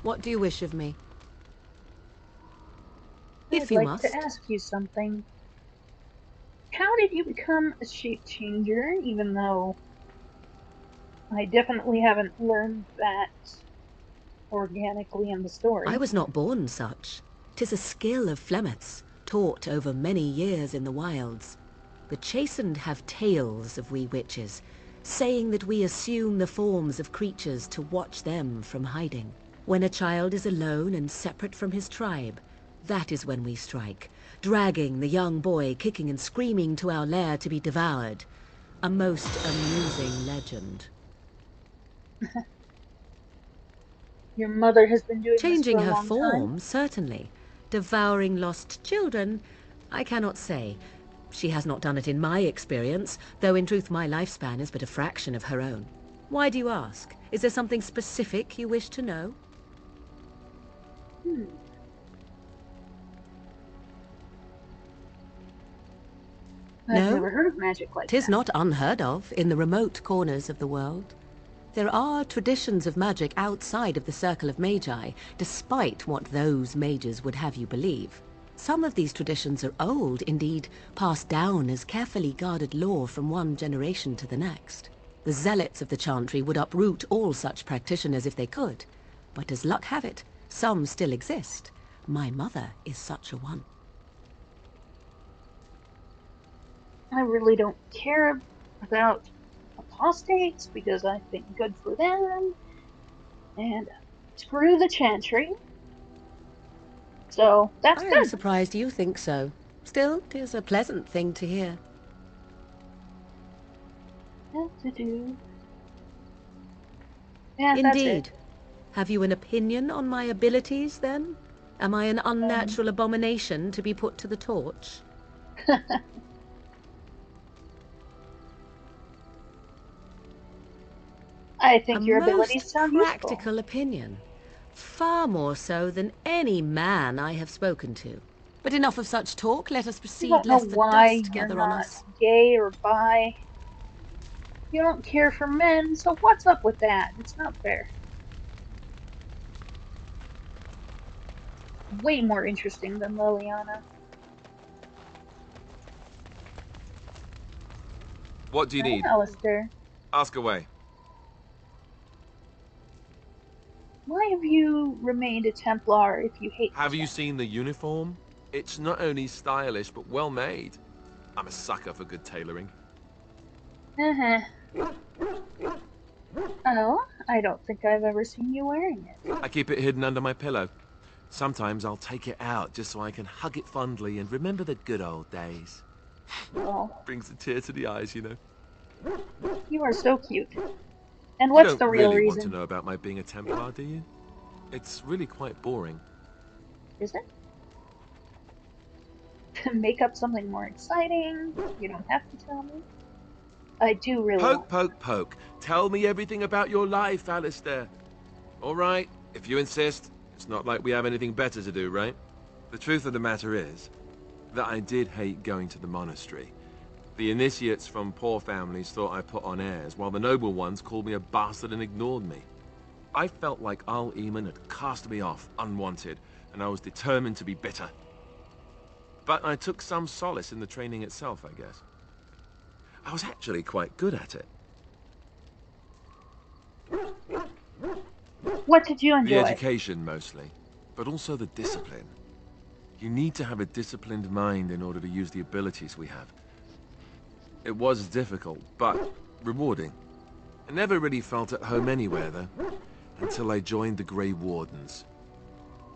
What do you wish of me? I'd If you like to must. ask you something. How did you become a shape changer, even though I definitely haven't learned that organically in the I story? was not born such. 'Tis a skill of Flemeth's, taught over many years in the wilds. The chastened have tales of we witches, saying that we assume the forms of creatures to watch them from hiding. When a child is alone and separate from his tribe, that is when we strike, dragging the young boy kicking and screaming to our lair to be devoured. A most amusing legend. Your mother has been doing this for Changing a her long time? form, certainly. Devouring lost children, I cannot say. She has not done it in my experience, though in truth my lifespan is but a fraction of her own. Why do you ask? Is there something specific you wish to know? Hmm. I've No? never heard of magic like 'Tis that. not unheard of in the remote corners of the world. There are traditions of magic outside of the circle of magi, despite what those mages would have you believe. Some of these traditions are old, indeed, passed down as carefully guarded lore from one generation to the next. The zealots of the chantry would uproot all such practitioners if they could. But as luck have it, some still exist. My mother is such a one. I really don't care about apostates because I think good for them, and screw the chantry. So that's I am good. surprised you think so. Still, 'tis a pleasant thing to hear. Do. Yeah, that's it. Indeed. Have you an opinion on my abilities, then? Am I an Um, unnatural abomination to be put to the torch? I A think your most abilities sound useful. practical opinion. Far more so than any man I have spoken to. But enough of such talk. Let us I proceed, don't know lest the why dust you're gather on not us. gay or bi. You don't care for men, so what's up with that? It's not fair. Way more interesting than Liliana. What do you Right, need? Alistair? Ask away. Why have you remained a Templar if you hate the Have you chant? seen the uniform? It's not only stylish, but well made. I'm a sucker for good tailoring. Uh-huh. Oh, I don't think I've ever seen you wearing it. I keep it hidden under my pillow. Sometimes I'll take it out just so I can hug it fondly and remember the good old days. Oh, Brings a tear to the eyes, you know. you are so cute. And You what's don't the real really want to reason? know about my being a Templar, do you? It's really quite boring. Is it? To make up something more exciting? You don't have to tell me. I do really Poke, want to poke, poke. Tell me everything about your life, Alistair. All right, if you insist. It's not like we have anything better to do, right? The truth of the matter is that I did hate going to the monastery. The initiates from poor families thought I put on airs, while the noble ones called me a bastard and ignored me. I felt like Al Eamon had cast me off, unwanted, and I was determined to be bitter. But I took some solace in the training itself, I guess. I was actually quite good at it. know. What did you The enjoy? education, mostly, but also the discipline. You need to have a disciplined mind in order to use the abilities we have. It was difficult, but rewarding. I never really felt at home anywhere, though, until I joined the Grey Wardens.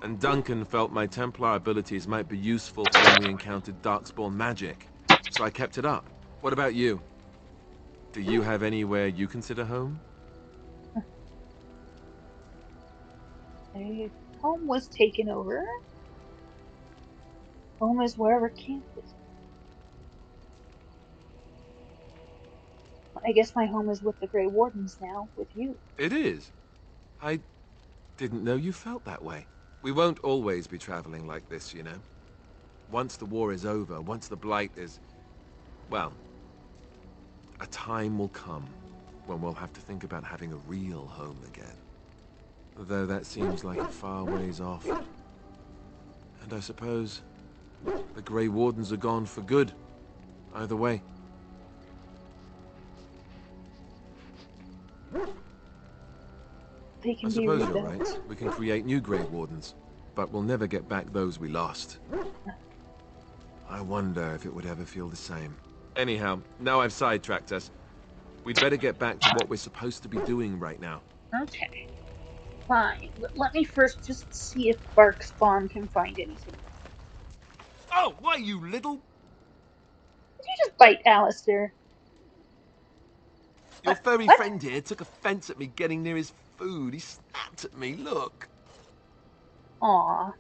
And Duncan felt my Templar abilities might be useful for when we encountered Darkspawn magic, so I kept it up. What about you? Do you have anywhere you consider home? A home was taken over. Home is wherever camp is. I guess my home is with the Grey Wardens now, with you. It is. I didn't know you felt that way. We won't always be traveling like this, you know. Once the war is over, once the Blight is... well, a time will come when we'll have to think about having a real home again. Though that seems like a far ways off. And I suppose the Grey Wardens are gone for good. Either way. They can I be suppose you're rebuilt. right. We can create new Grey Wardens, but we'll never get back those we lost. I wonder if it would ever feel the same. Anyhow, now I've sidetracked us. We'd better get back to what we're supposed to be doing right now. Okay. Fine. Let me first just see if Bark Spawn can find anything. Oh, why, you little... Did you just bite Alistair? Your furry What? friend here took offense at me getting near his food. He snapped at me, look. Aw.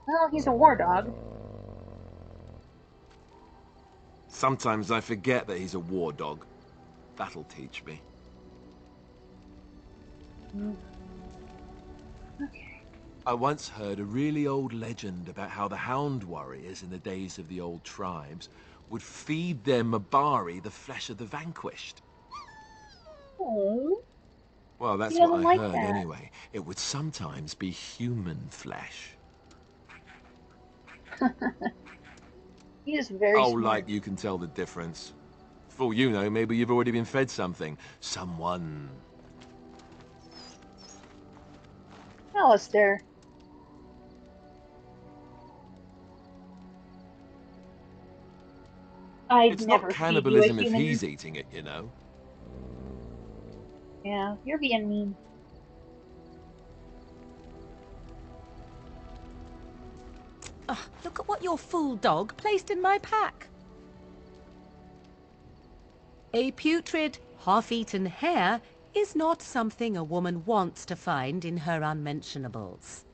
Well, he's a war dog. Sometimes I forget that he's a war dog. That'll teach me. Okay. I once heard a really old legend about how the Hound warriors in the days of the old tribes would feed their Mabari the flesh of the vanquished. Oh. Well, that's He what doesn't I like heard that. anyway. It would sometimes be human flesh. He is very Oh, smart. like you can tell the difference. For all you know, maybe you've already been fed something. Someone. Alistair. I'd It's never not feed you a cannibalism if human. he's eating it, you know. Yeah, you're being mean. Ugh, look at what your fool dog placed in my pack. A putrid, half-eaten hare is not something a woman wants to find in her unmentionables.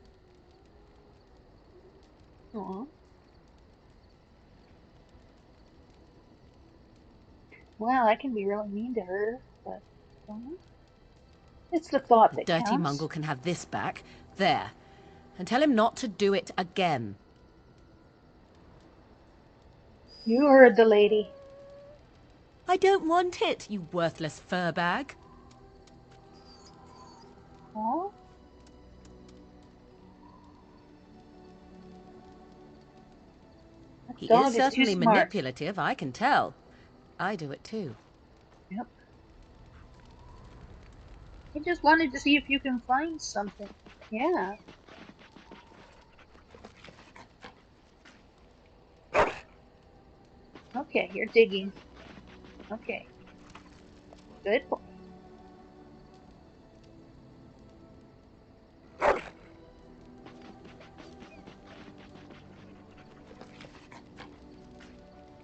Aw. Well, I can be really mean to her, but it's the thought that Dirty counts. Mungle can have this back. There. And tell him not to do it again. You heard the lady. I don't want it, you worthless fur bag. Aw. That He dog is too certainly smart. manipulative, I can tell. I do it too. Yep. I just wanted to see if you can find something. Yeah. Okay, you're digging. Okay. Good boy. Did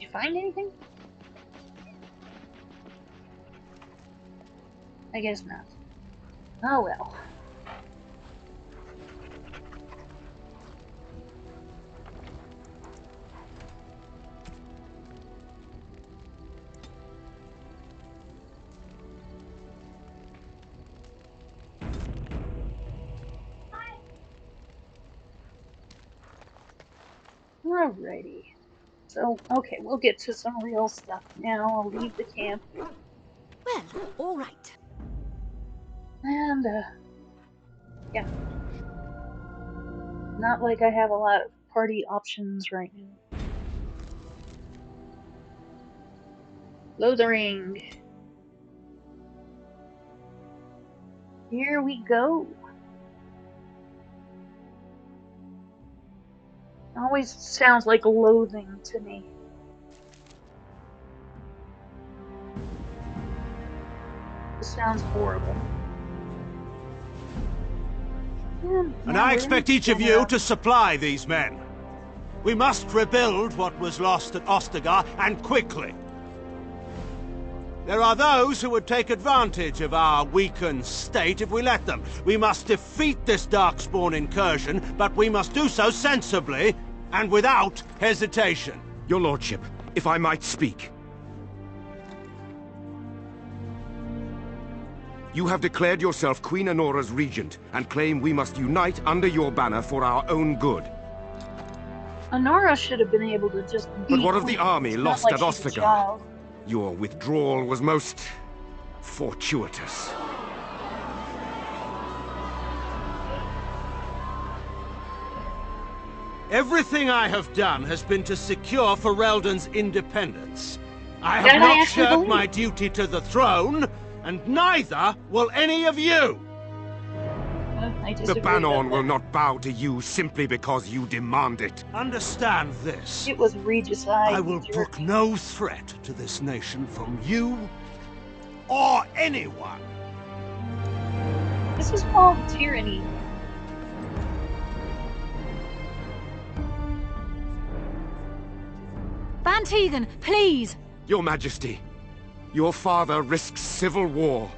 you find anything? I guess not. Oh well. Alrighty. So, okay, we'll get to some real stuff now. I'll leave the camp. Well, all right. And, yeah. Not like I have a lot of party options right now. Lothering. Here we go. Always sounds like loathing to me. It sounds horrible. And I expect each of you to supply these men. We must rebuild what was lost at Ostagar, and quickly. There are those who would take advantage of our weakened state if we let them. We must defeat this Darkspawn incursion, but we must do so sensibly and without hesitation. Your lordship, if I might speak. You have declared yourself Queen Honora's regent, and claim we must unite under your banner for our own good. Honora should have been able to just be But what of the queen. army It's not lost like at she's a Ostagar? child. Your withdrawal was most fortuitous. Everything I have done has been to secure Ferelden's independence. I That have I not actually shirked believe. my duty to the throne, and neither will any of you! I The disagree Banon about will that. not bow to you simply because you demand it. Understand this. It was Regicide. I will you jerk. brook no threat to this nation from you or anyone. This is called tyranny. Van Tegan, please! Your Majesty, your father risks civil war.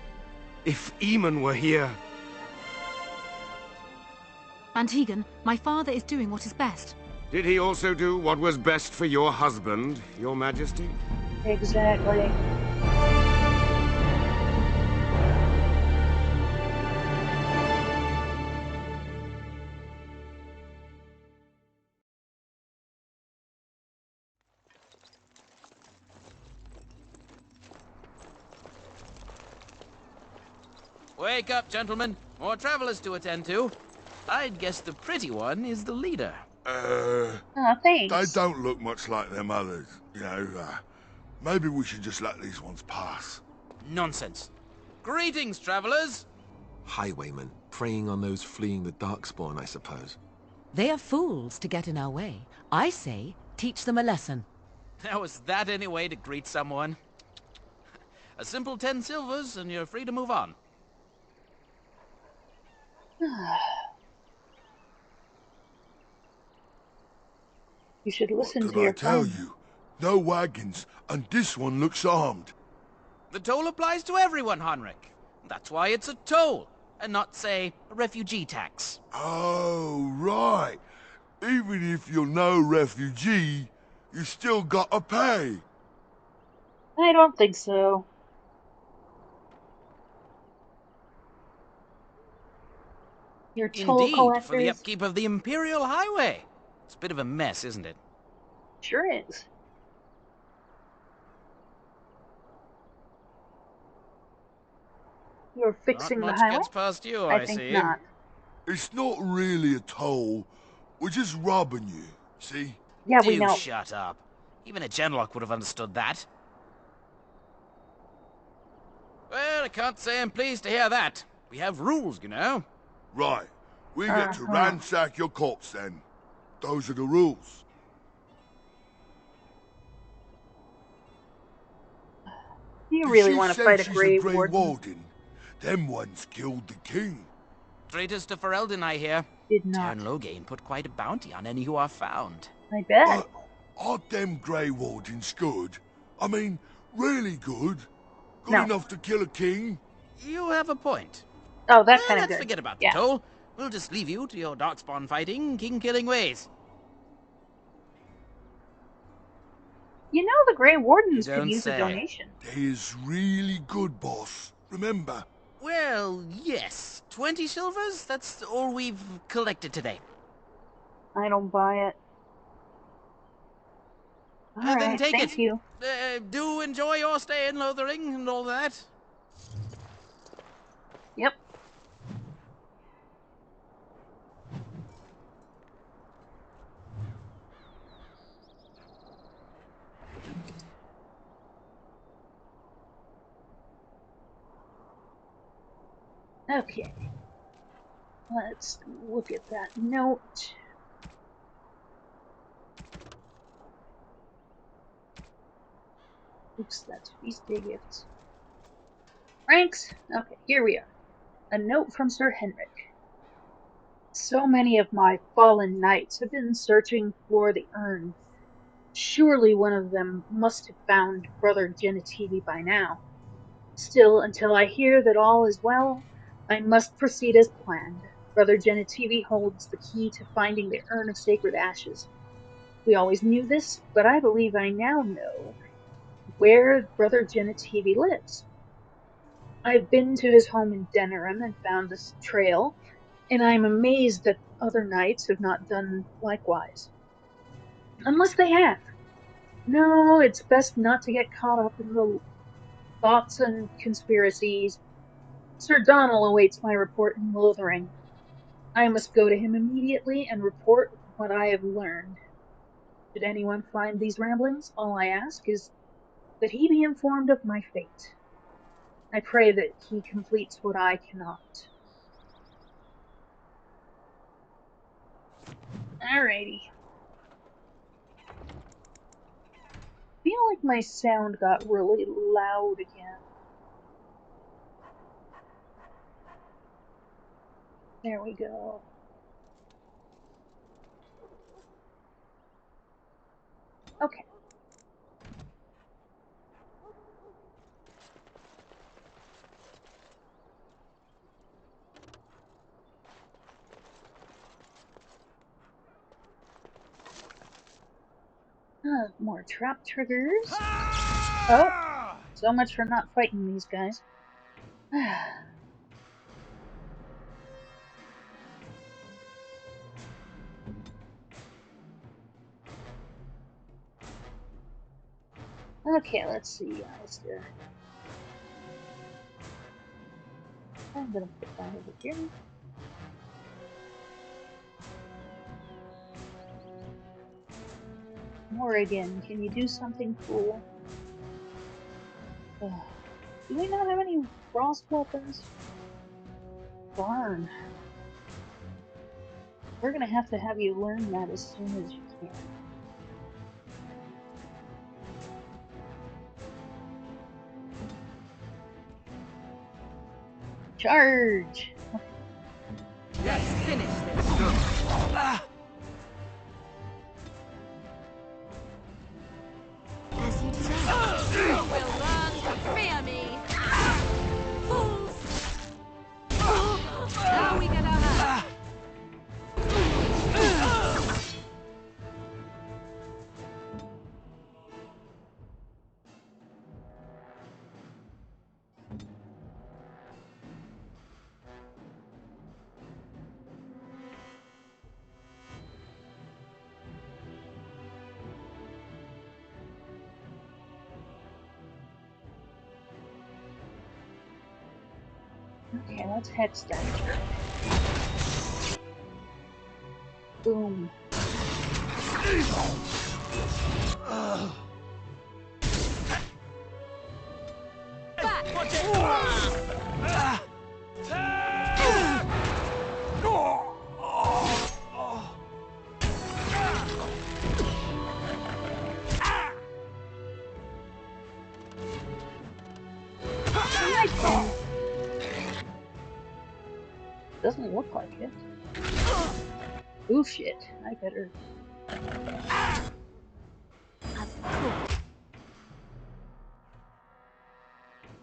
If Eamon were here... Van Tegan, my father is doing what is best. Did he also do what was best for your husband, your Majesty? Exactly. Wake up, gentlemen. More travelers to attend to. I'd guess the pretty one is the leader. Oh, They thanks. don't look much like them others, you know. Maybe we should just let these ones pass. Nonsense. Greetings, travelers. Highwaymen, preying on those fleeing the Darkspawn, I suppose. They are fools to get in our way. I say, teach them a lesson. Now, was that any way to greet someone? A simple 10 silvers, and you're free to move on. You should listen What to did I your tell friend. you? No wagons, and this one looks armed. The toll applies to everyone, Henrik. That's why it's a toll, and not, say, a refugee tax. Oh, right. Even if you're no refugee, you still gotta pay. I don't think so. Your toll Indeed, collectors for the upkeep of the Imperial Highway. It's a bit of a mess, isn't it? sure is. You're fixing Not the much highway? gets past you, I I think see. not. It's not really a toll. We're just robbing you, see? Yeah, we Do know. shut up. Even a Genlock would have understood that. Well, I can't say I'm pleased to hear that. We have rules, you know. Right. We get to Uh-huh. ransack your corpse then. Those are the rules. You Did really she want to say fight a she's Grey Grey Warden? Warden? Them ones killed the king. Traitors to Ferelden, I hear. Did not. Tern Loghain put quite a bounty on any who are found. I bet. But aren't them Grey Wardens good? I mean, really good? Good No. enough to kill a king? You have a point. Oh, that's Well, kind of let's good. forget about Yeah. the toll. We'll just leave you to your darkspawn fighting, king-killing ways. You know the Grey Wardens You could don't use say. a donation. They is really good, boss. Remember? Well, yes. 20 silvers? That's all we've collected today. I don't buy it. Then Alright, take thank it. you. Do enjoy your stay in Lothering and all that. Yep. Okay. Let's look at that note. Oops, that's feast day gifts. Ranks? Okay, here we are. A note from Sir Henrik. So many of my fallen knights have been searching for the urn. Surely one of them must have found Brother Genitivi by now. Still, until I hear that all is well, I must proceed as planned. Brother Genitivi holds the key to finding the urn of sacred ashes. We always knew this, but I believe I now know where Brother Genitivi lives. I've been to his home in Denerim and found this trail, and I am amazed that other knights have not done likewise. Unless they have. No, it's best not to get caught up in the thoughts and conspiracies. Sir Donald awaits my report in Lothering. I must go to him immediately and report what I have learned. Should anyone find these ramblings, all I ask is that he be informed of my fate. I pray that he completes what I cannot. Alrighty. I feel like my sound got really loud again. There we go. Okay. More trap triggers. Oh, so much for not fighting these guys. Okay, let's see, Alistair. I'm gonna put that over here. Morrigan, can you do something cool? Do we not have any frost weapons? Darn. We're gonna have to have you learn that as soon as you can. Charge! Let's finish this. As you deserve. You will learn to fear me. Fools! Now we get our hands. Okay, let's head start. Boom. Doesn't look like it. Oh shit, I better...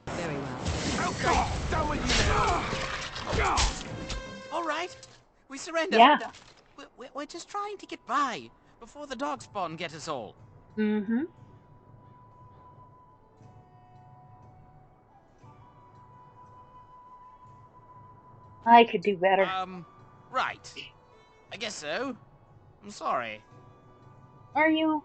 Very well. Okay, done with you now. All right, we surrender. Yeah. We're just trying to get by before the darkspawn get us all. Mm-hmm. I could do better. Right. I guess so. I'm sorry. Are you?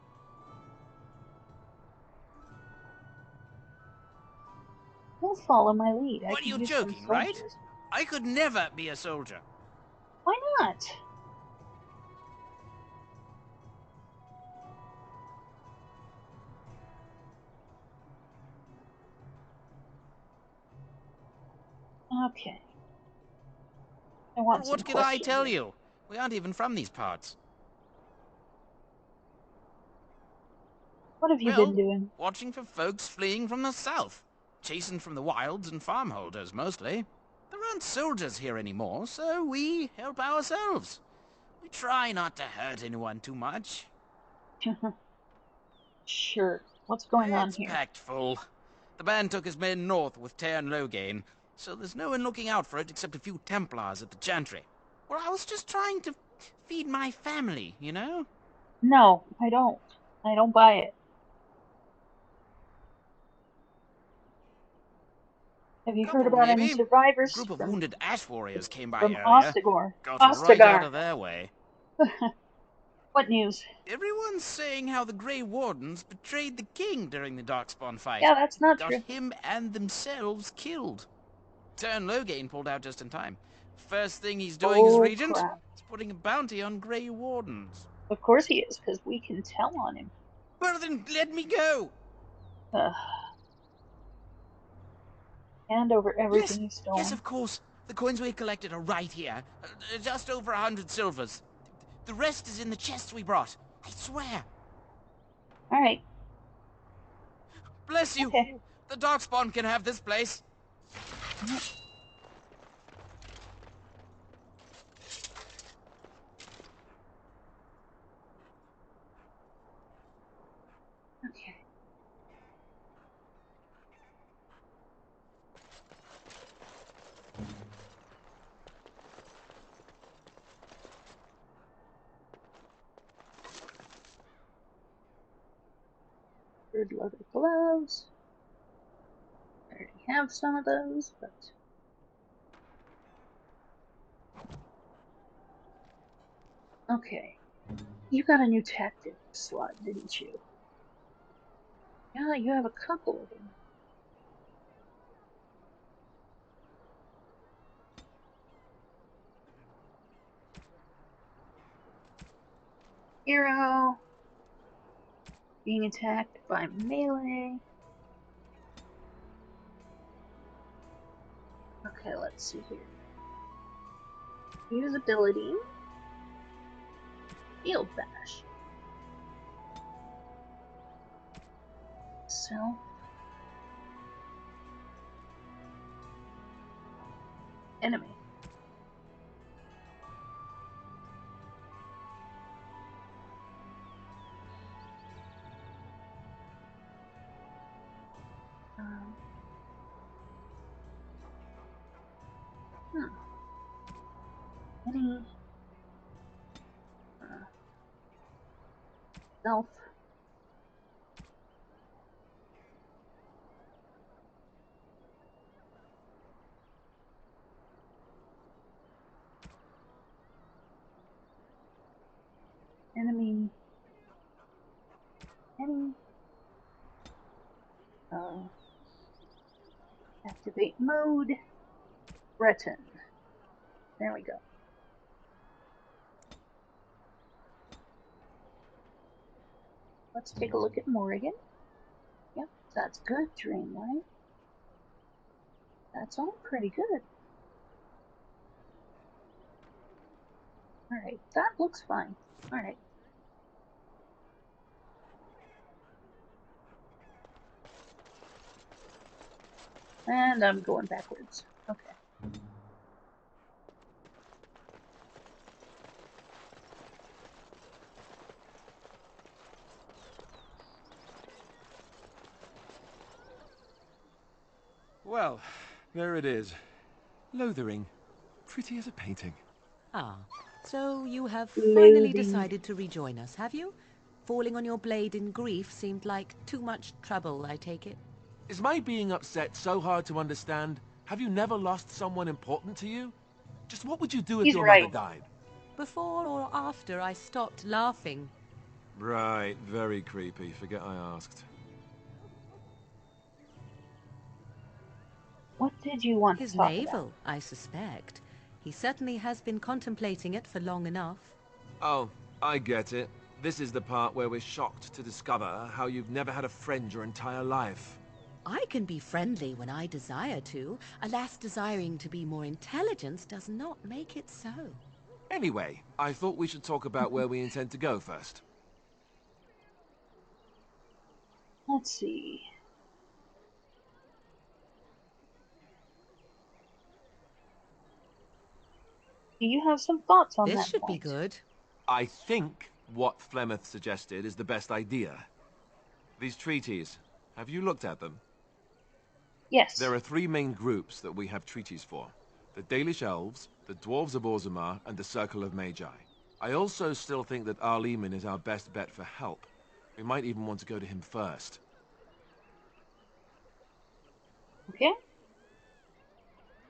Don't follow my lead. What, I are could you use joking, some right? soldiers. I could never be a soldier. Why not? Okay. I want Well, some what could I questions. tell you? We aren't even from these parts. What have you Well, been doing? watching for folks fleeing from the south. Chasing from the wilds and farmholders, mostly. There aren't soldiers here anymore, so we help ourselves. We try not to hurt anyone too much. Sure. What's going on It's here? packed full. The band took his men north with Tear and Loghain, so there's no one looking out for it except a few Templars at the Chantry. Well, I was just trying to feed my family, you know? No, I don't. I don't buy it. Have you heard Couple, about any maybe. A survivors group of from wounded ash warriors came by from earlier. Ostigor? Got right out Ostagar. of their way. What news? Everyone's saying how the Grey Wardens betrayed the king during the Darkspawn fight. Yeah, that's not Got true. him and themselves killed. Turn Loghain pulled out just in time. First thing he's doing as Oh, regent crap. is putting a bounty on Grey Wardens. Of course he is, because we can tell on him. Well then, let me go! Ugh. Hand over everything he's stolen. Yes, of course. The coins we collected are right here. Just over 100 silvers. The rest is in the chests we brought. I swear. Alright. Bless you. Okay. The Darkspawn can have this place. Okay. Good leather gloves. I already have some of those, but... Okay. You got a new tactic slot, didn't you? Yeah, you have a couple of them. Hero. Being attacked by melee. Okay, let's see here. Use ability. Field bash. Self. Enemy. Any self. Enemy. Any. Activate mode. Breton. There we go. Let's take a look at Morrigan. Yep, that's good. Drain life. That's all pretty good. Alright, that looks fine. Alright. And I'm going backwards. Okay. Well, there it is. Lothering. Pretty as a painting. Ah, so you have finally Loathing. decided to rejoin us, have you? Falling on your blade in grief seemed like too much trouble, I take it. Is my being upset so hard to understand? Have you never lost someone important to you? Just what would you do if He's your right. mother died? Before or after I stopped laughing. Right, very creepy. Forget I asked. What did you want His to talk navel, I suspect. He certainly has been contemplating it for long enough. Oh, I get it. This is the part where we're shocked to discover how you've never had a friend your entire life. I can be friendly when I desire to. Alas, desiring to be more intelligent does not make it so. Anyway, I thought we should talk about where we intend to go first. Let's see. Do you have some thoughts on This that should point? be good. I think what Flemeth suggested is the best idea. These treaties, have you looked at them? Yes. There are three main groups that we have treaties for. The Dalish Elves, the Dwarves of Orzammar, and the Circle of Magi. I also still think that Arleman is our best bet for help. We might even want to go to him first. Okay.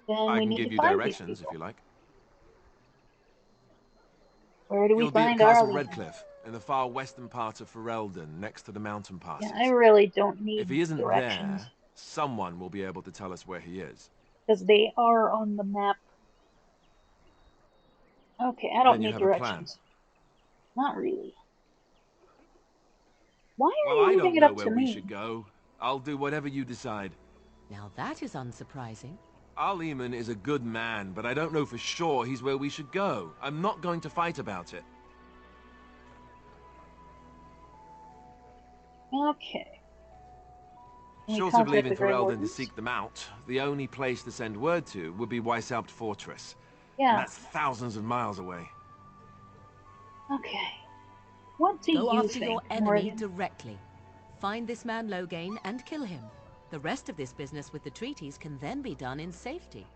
Then I we can need give to you find directions these if people. you like. Where do we You'll be at find Castle Arlene? Redcliffe, in the far western part of Ferelden, next to the mountain passes. Yeah, I really don't need If he isn't directions. there, someone will be able to tell us where he is. Because they are on the map. Okay, I don't Then you need have a plan. directions. Not really. Why are Well, you I leaving don't it know up where to we me? should go. I'll do whatever you decide. Now that is unsurprising. Our Lehman is a good man, but I don't know for sure he's where we should go. I'm not going to fight about it. Okay. Can we Short of contact leaving the Grey Ferelden to Wardens? seek them out, the only place to send word to would be Weishaupt Fortress. And Yeah. that's thousands of miles away. Okay. What do Go you after think, your enemy Morgan? directly. Find this man Loghain and kill him. The rest of this business with the treaties can then be done in safety.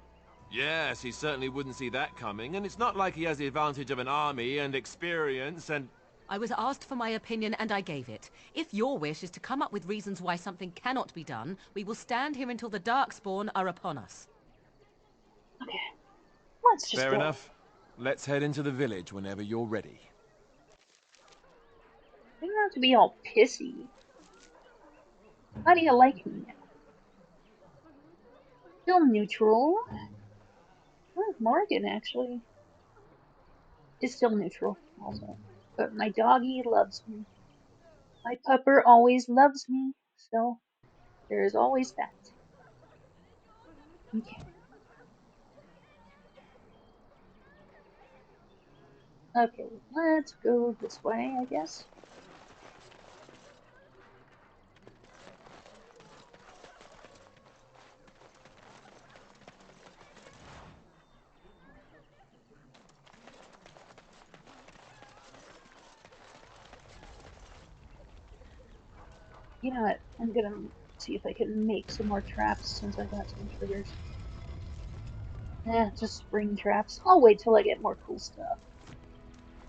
Yes, he certainly wouldn't see that coming, and it's not like he has the advantage of an army and experience and... I was asked for my opinion and I gave it. If your wish is to come up with reasons why something cannot be done, we will stand here until the Darkspawn are upon us. Okay. Let's just Fair go. enough. Let's head into the village whenever you're ready. You don't have to be all pissy. How do you like me now? Still neutral. Oh, Morgan, actually. Is still neutral, also. But my doggy loves me. My pupper always loves me, so there is always that. Okay. Okay, let's go this way, I guess. You know what? I'm gonna see if I can make some more traps since I got some triggers. Just spring traps. I'll wait till I get more cool stuff.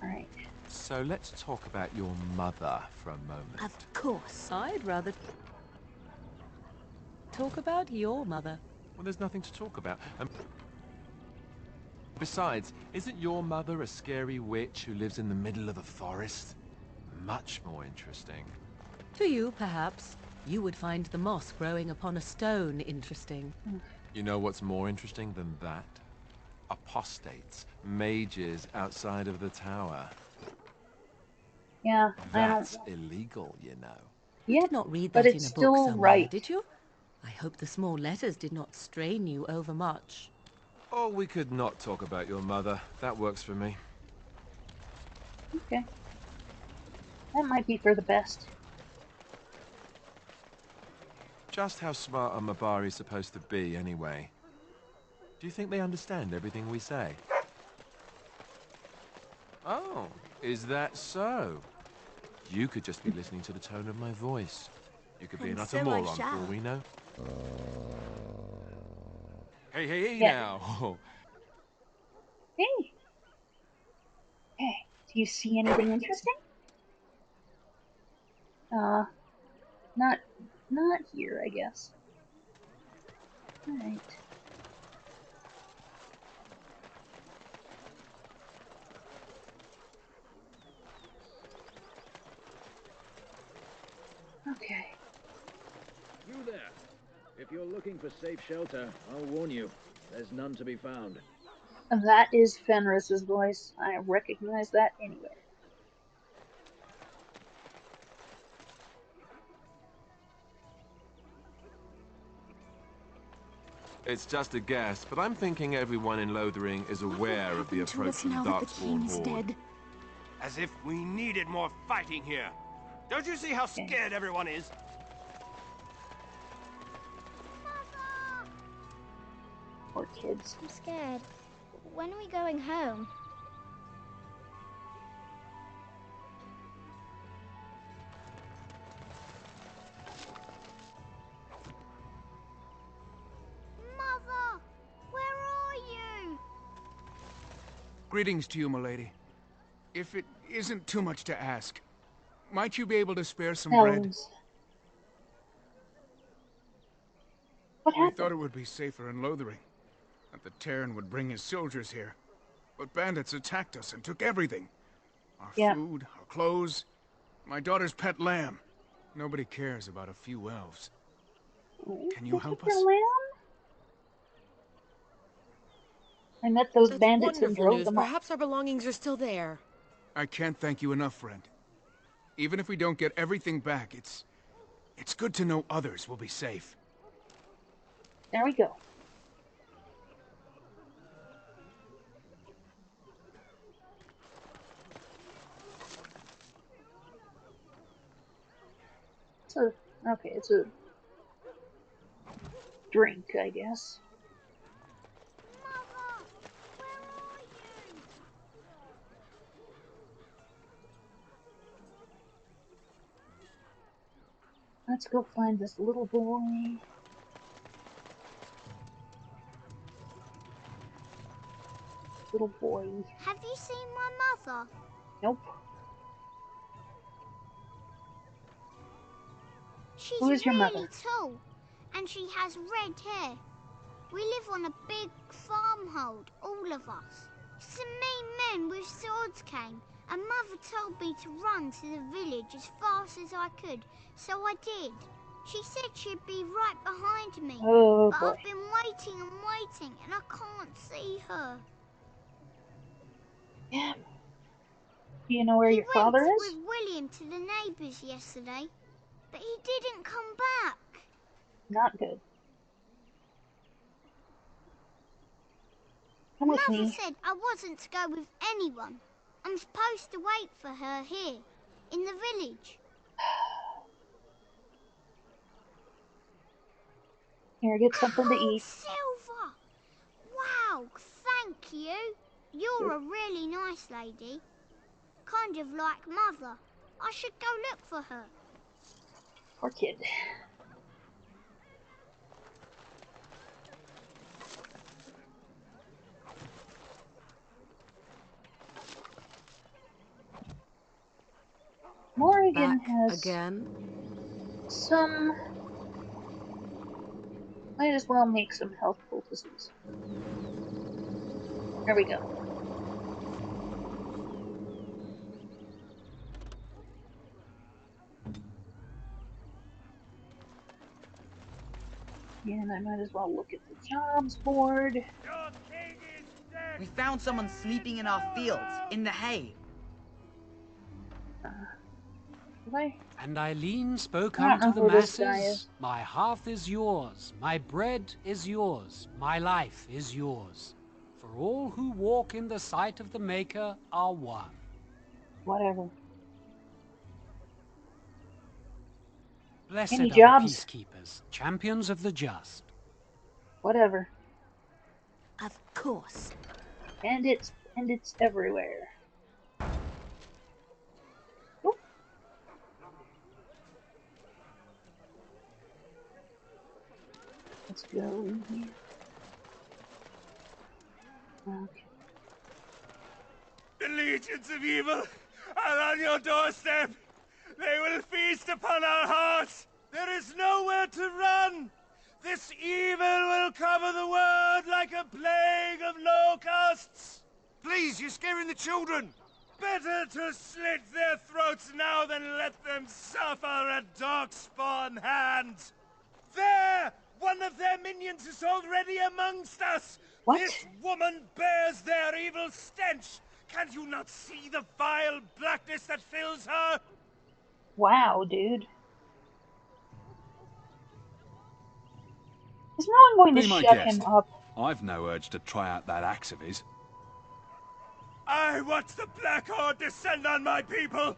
Alright. So let's talk about your mother for a moment. Of course. I'd rather talk about your mother. Well, there's nothing to talk about. Besides, isn't your mother a scary witch who lives in the middle of the forest? Much more interesting. To you, perhaps. You would find the moss growing upon a stone interesting. You know what's more interesting than that? Apostates, mages outside of the tower. Yeah, That's illegal, you know. You did not read but that in it's a book still somewhere, right. did you? I hope the small letters did not strain you overmuch. Or we could not talk about your mother. That works for me. Okay. That might be for the best. Just how smart are Mabari supposed to be, anyway? Do you think they understand everything we say? Oh, is that so? You could just be listening to the tone of my voice. You could be an utter moron for all we know. Hey now! Hey! Hey, do you see anything interesting? Not here, I guess. Alright. Okay. You there. If you're looking for safe shelter, I'll warn you, there's none to be found. That is Fenris's voice. I recognize that anywhere. It's just a guess, but I'm thinking everyone in Lothering is aware of the approaching Darkspawn horde. As if we needed more fighting here. Don't you see how scared everyone is? Poor kids. I'm scared. When are we going home? Mother! Where are you? Greetings to you, milady. If it isn't too much to ask, might you be able to spare some bread? What We happened? thought it would be safer in Lothering, that the Terran would bring his soldiers here. But bandits attacked us and took everything. Our food, our clothes, my daughter's pet lamb. Nobody cares about a few elves. Can you help us? I met those That's bandits and wonderful drove news. them off. Perhaps our belongings are still there. I can't thank you enough, friend. Even if we don't get everything back, it's good to know others will be safe. There we go. It's a drink, I guess. Mother, where are you? Let's go find this little boy. Little boy. Have you seen my mother? Nope. She's Who is your really mother? tall, and she has red hair. We live on a big farmhold, all of us. Some mean men with swords came, and Mother told me to run to the village as fast as I could, so I did. She said she'd be right behind me, Oh, but boy. I've been waiting and waiting, and I can't see her. Yeah. Do you know where your He father went is? with William to the neighbours yesterday, but he didn't come back. Not good. Come with Mother me. said I wasn't to go with anyone. I'm supposed to wait for her here, in the village. Here, get something to Oh, eat. Silver! Wow, thank you. You're a really nice lady. Kind of like Mother. I should go look for her. Poor kid. Morrigan Back has again? some... Might as well make some health poultices. There we go. And I might as well look at the jobs board. We found someone sleeping in our fields, in the hay. And Eileen spoke I don't unto know the who this guy masses, is. my hearth is yours, my bread is yours, my life is yours. For all who walk in the sight of the Maker are one. Whatever. Blessed Any are jobs? the peacekeepers, champions of the just. Whatever. Of course. And it's everywhere. Oop. Let's go in here. Okay. The legions of evil are on your doorstep. They will feast upon our hearts. There is nowhere to run. This evil will cover the world like a plague of locusts. Please, you're scaring the children. Better to slit their throats now than let them suffer at Darkspawn hands. There! One of their minions is already amongst us! What? This woman bears their evil stench! Can you not see the vile blackness that fills her? Wow, dude. Is no one going to Be my shut him guest. up? I've no urge to try out that axe of his. I watch the Black Horde descend on my people!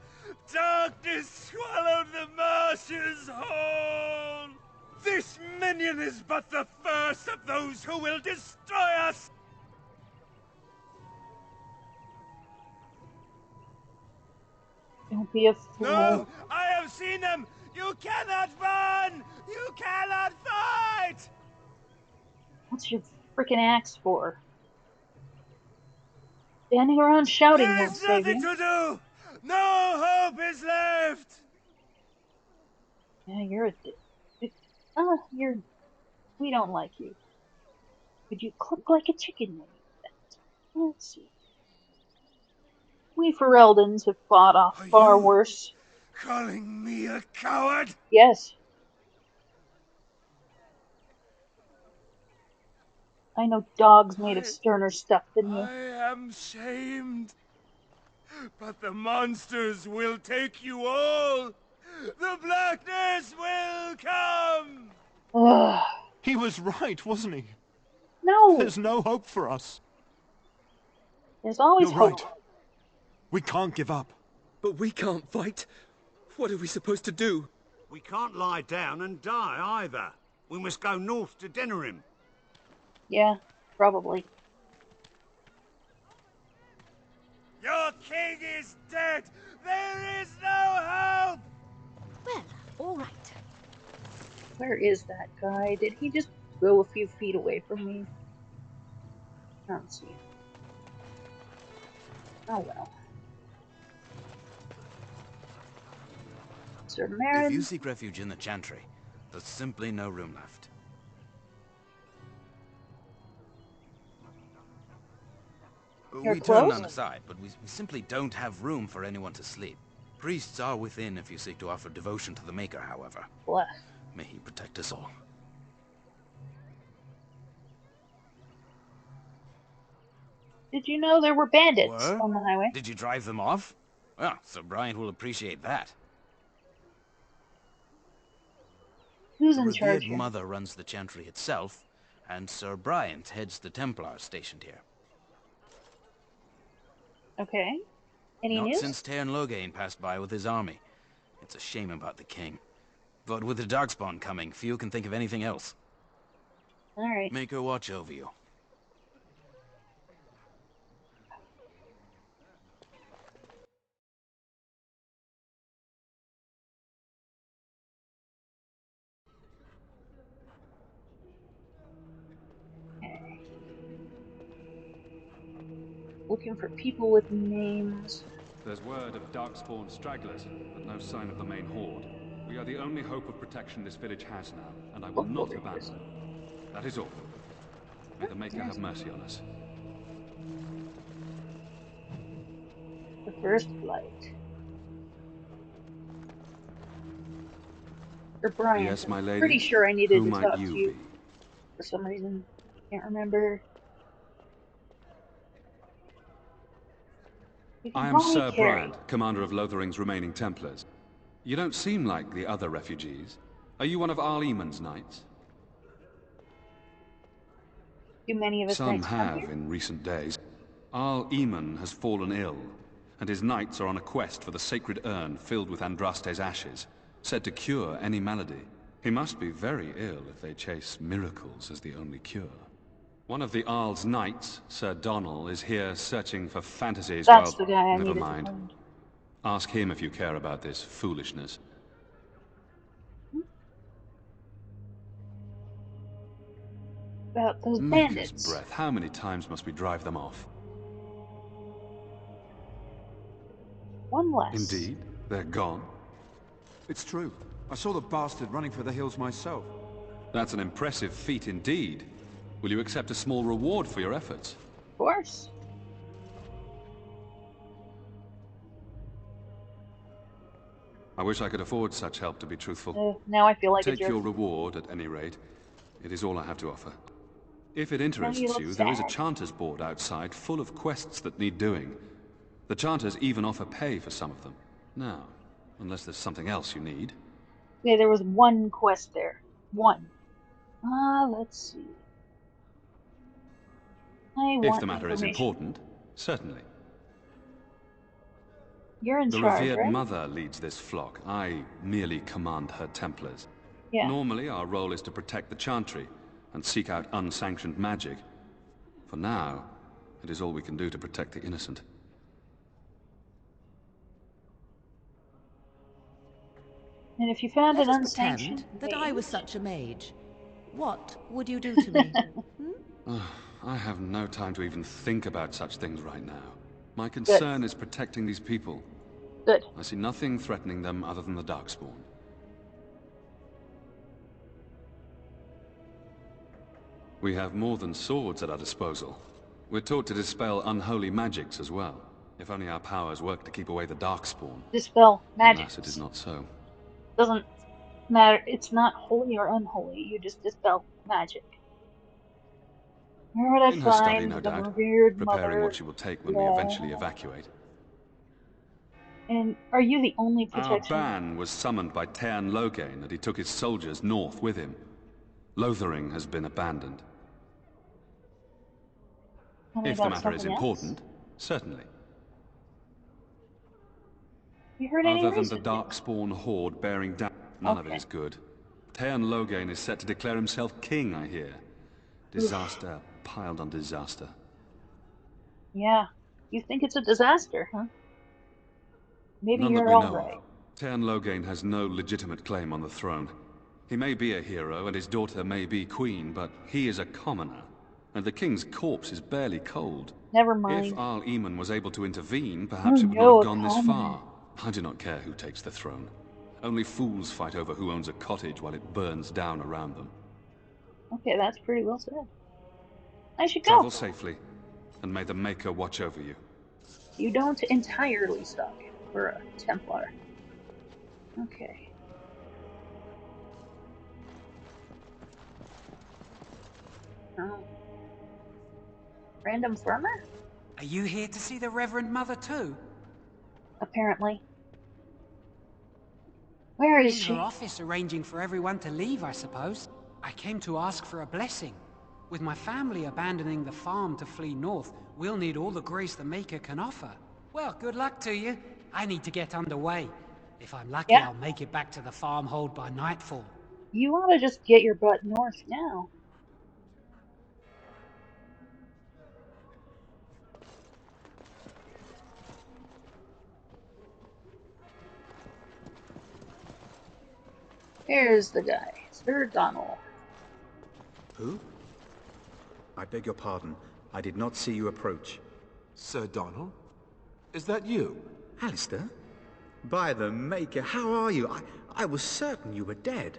Darkness swallowed the marshes whole! This minion is but the first of those who will destroy us! Don't be a fool. No! I have seen them! You cannot run! You cannot fight! What's your freaking axe for? Standing around shouting won't There's save nothing you. to do! No hope is left! Yeah, you're a you're... We don't like you. Would you cluck like a chicken when you do that? Let's see. We Fereldans have fought off far worse. Calling me a coward? Yes. I know dogs made of sterner stuff than you. I am shamed. But the monsters will take you all. The blackness will come. Ugh. He was right, wasn't he? No. There's no hope for us. There's always You're hope. right. We can't give up. But we can't fight. What are we supposed to do? We can't lie down and die either. We must go north to Denerim. Yeah, probably. Your king is dead. There is no hope. Well, all right. Where is that guy? Did he just go a few feet away from me? I don't see him. Oh well. Sir Marin. If you seek refuge in the Chantry, there's simply no room left. You're We close? turn none aside, but we simply don't have room for anyone to sleep. Priests are within if you seek to offer devotion to the Maker, however. What? May he protect us all. Did you know there were bandits What? on the highway? Did you drive them off? Well, Sir Brian will appreciate that. Who's The in charge revered here? Mother runs the Chantry itself, and Sir Brian heads the Templars stationed here. Okay. Any Not news? since Tairn Loghain passed by with his army. It's a shame about the king. But with the Darkspawn coming, few can think of anything else. Alright. Make her watch over you. Looking for people with names. There's word of Darkspawn stragglers, but no sign of the main horde. We are the only hope of protection this village has now, and I will not abandon. That is all. May the Maker have mercy on us. The first flight. Or Brian. Yes, my lady. Pretty sure I needed Who to might talk you to you be? for some reason. Can't remember. You can I am call me Sir Kari. Bryant, commander of Lotharing's remaining Templars. You don't seem like the other refugees. Are you one of Arl Eamon's knights? Do many of us Some knights come have here? in recent days. Arl Eamon has fallen ill, and his knights are on a quest for the sacred urn filled with Andraste's ashes, said to cure any malady. He must be very ill if they chase miracles as the only cure. One of the Arl's knights, Sir Donnell, is here searching for fantasies. That's Well, the guy I never needed to mind. find. Ask him if you care about this foolishness. About those Maker's bandits. breath, how many times must we drive them off? One less. Indeed, they're gone. It's true. I saw the bastard running for the hills myself. That's an impressive feat indeed. Will you accept a small reward for your efforts? Of course. I wish I could afford such help, to be truthful. Now I feel like a Take jerk. your reward, at any rate. It is all I have to offer. If it Now interests you look you, there is a sad. Chanter's board outside full of quests that need doing. The Chanters even offer pay for some of them. Now, unless there's something else you need. Yeah, there was one quest there. One. Let's see. I If want the matter is information. important, certainly. You're in The charge, revered right? mother leads this flock. I merely command her Templars. Yeah. Normally, our role is to protect the Chantry and seek out unsanctioned magic. For now, it is all we can do to protect the innocent. And if you found Let an us unsanctioned pretend that I was mage- such a mage. What would you do to me? I have no time to even think about such things right now. My concern is protecting these people. Good. I see nothing threatening them other than the Darkspawn. We have more than swords at our disposal. We're taught to dispel unholy magics as well. If only our powers worked to keep away the Darkspawn. Dispel magic. Alas, it is not so. Doesn't matter. It's not holy or unholy. You just dispel magic. Where would I In her study, find no the doubt, revered preparing mother? what she will take when we eventually evacuate. And are you the only Our protection? ban was summoned by Tearn Loghain, and he took his soldiers north with him. Lothering has been abandoned. Tell me If the about matter is something important, certainly. You heard any Other than reason? the Darkspawn horde bearing down, none of it Okay. is good. Tearn Loghain is set to declare himself king, I hear. Disaster piled on disaster. Yeah. You think it's a disaster, huh? Maybe None that you're we all know right. of. Tearn Loghain has no legitimate claim on the throne. He may be a hero, and his daughter may be queen, but he is a commoner. And the king's corpse is barely cold. Never mind. If Arl Eamon was able to intervene, perhaps Oh it would no, not a have gone this commoner. far. I do not care who takes the throne. Only fools fight over who owns a cottage while it burns down around them. Okay, that's pretty well said. I should go. Travel safely, and may the Maker watch over you. You don't entirely suck for a Templar. Okay. Oh. Random farmer? Are you here to see the Reverend Mother too? Apparently. Where is In she? her office arranging for everyone to leave, I suppose. I came to ask for a blessing. With my family abandoning the farm to flee north, we'll need all the grace the Maker can offer. Well, good luck to you. I need to get underway. If I'm lucky, Yeah. I'll make it back to the farmhold by nightfall. You ought to just get your butt north now. Here's the guy, Sir Donald. Who? I beg your pardon. I did not see you approach. Sir Donald? Is that you? Alistair? By the Maker, how are you? I was certain you were dead.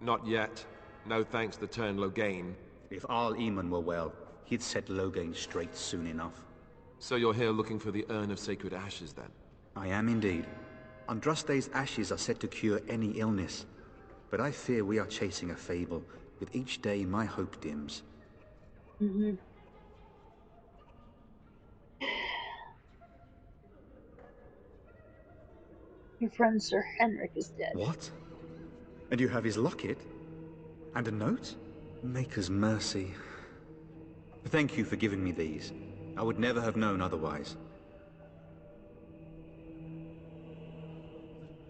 Not yet. No thanks to Tearn Loghain. If Arl Eamon were well, he'd set Loghain straight soon enough. So you're here looking for the Urn of Sacred Ashes, then? I am indeed. Andraste's ashes are said to cure any illness. But I fear we are chasing a fable. With each day, my hope dims. Mm-hmm. Your friend Sir Henrik is dead. What? And you have his locket? And a note? Maker's mercy. Thank you for giving me these. I would never have known otherwise.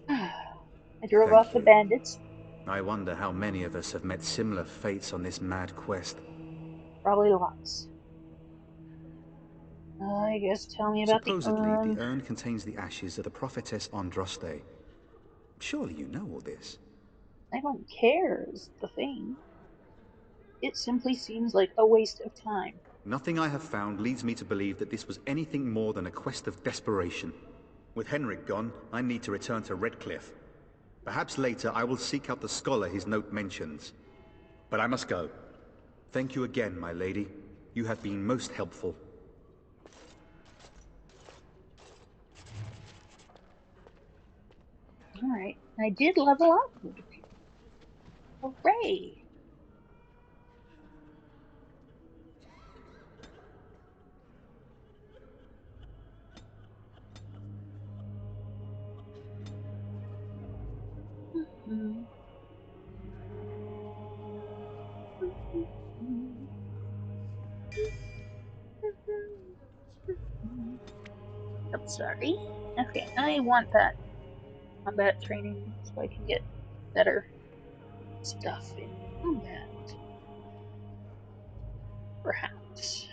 I drove Thank off the you. bandits. I wonder how many of us have met similar fates on this mad quest. Probably lots. I guess tell me about Supposedly, the urn. the urn contains the ashes of the prophetess Andraste. Surely you know all this. I don't care is the thing. It simply seems like a waste of time. Nothing I have found leads me to believe that this was anything more than a quest of desperation. With Henrik gone, I need to return to Redcliffe. Perhaps later I will seek out the scholar his note mentions. But I must go. Thank you again, my lady. You have been most helpful. Alright, I did level up. Hooray! I'm sorry. Okay, I want that combat training so I can get better stuff in combat. Perhaps.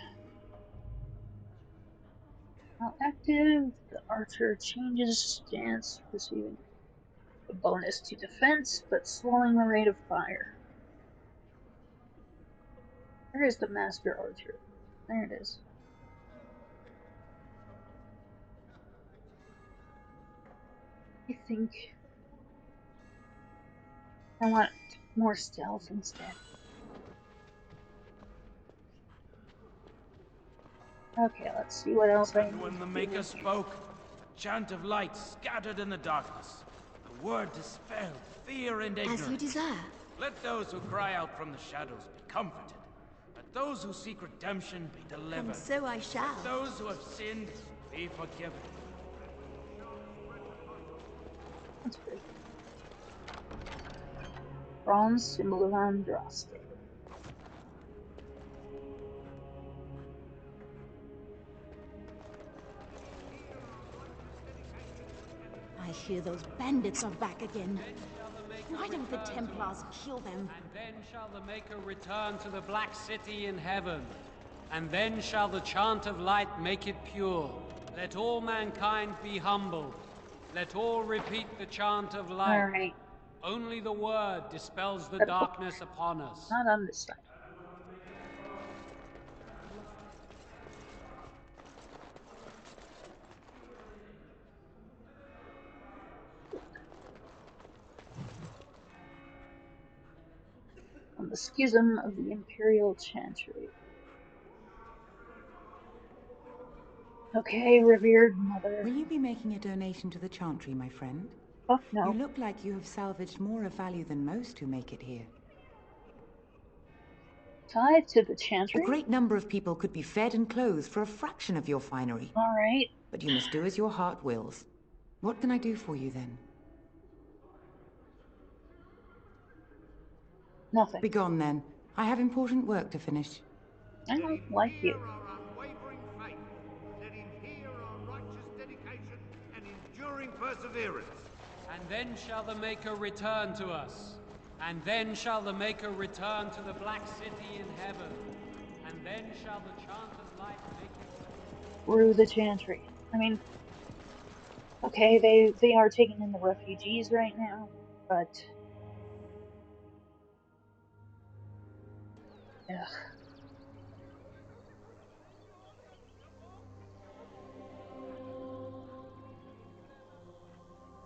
While active, the archer changes stance, receiving a bonus to defense, but slowing the rate of fire. Where is the master archer? There it is. I think I want more stealth instead. Okay, let's see what else I And need when the to Maker do. spoke, a chant of light scattered in the darkness. The word dispelled fear and ignorance. As you desire. Let those who cry out from the shadows be comforted. Let those who seek redemption be delivered. And so I shall. Let those who have sinned be forgiven. That's great. Bronze symbol of Andraste. I hear those bandits are back again. Why don't the Templars kill them? And then shall the Maker return to the Black City in heaven. And then shall the chant of light make it pure. Let all mankind be humble. Let all repeat the chant of light. Alright. Only the word dispels the darkness upon us. Not on this side. On the schism of the Imperial Chantry. Okay, revered mother. Will you be making a donation to the Chantry, my friend? Oh, no. You look like you have salvaged more of value than most who make it here. Tied to the Chantry? A great number of people could be fed and clothed for a fraction of your finery. Alright. But you must do as your heart wills. What can I do for you then? Nothing. Begone then. I have important work to finish. I don't like you. Perseverance. And then shall the Maker return to us. And then shall the Maker return to the Black City in heaven. And then shall the chant of light make it Through the Chantry. I mean, okay, they are taking in the refugees right now, but ugh.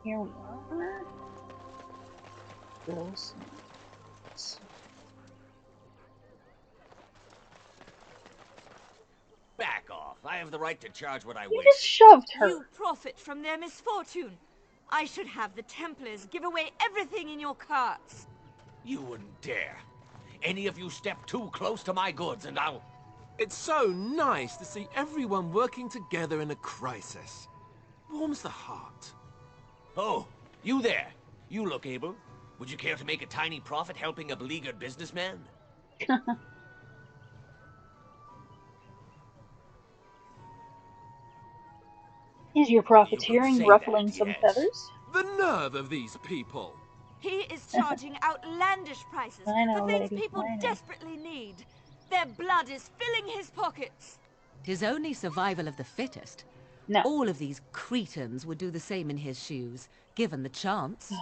Here we are. Girls. Back off. I have the right to charge what I You wish. just shoved her. You profit from their misfortune. I should have the Templars give away everything in your carts. You wouldn't dare. Any of you step too close to my goods and I'll... It's so nice to see everyone working together in a crisis. Warms the heart. Oh, you there. You look able. Would you care to make a tiny profit helping a beleaguered businessman? Is your profiteering ruffling some feathers? The nerve of these people! He is charging outlandish prices I know, for things lady, people I know. desperately need. Their blood is filling his pockets. 'Tis only survival of the fittest. No. All of these cretins would do the same in his shoes, given the chance.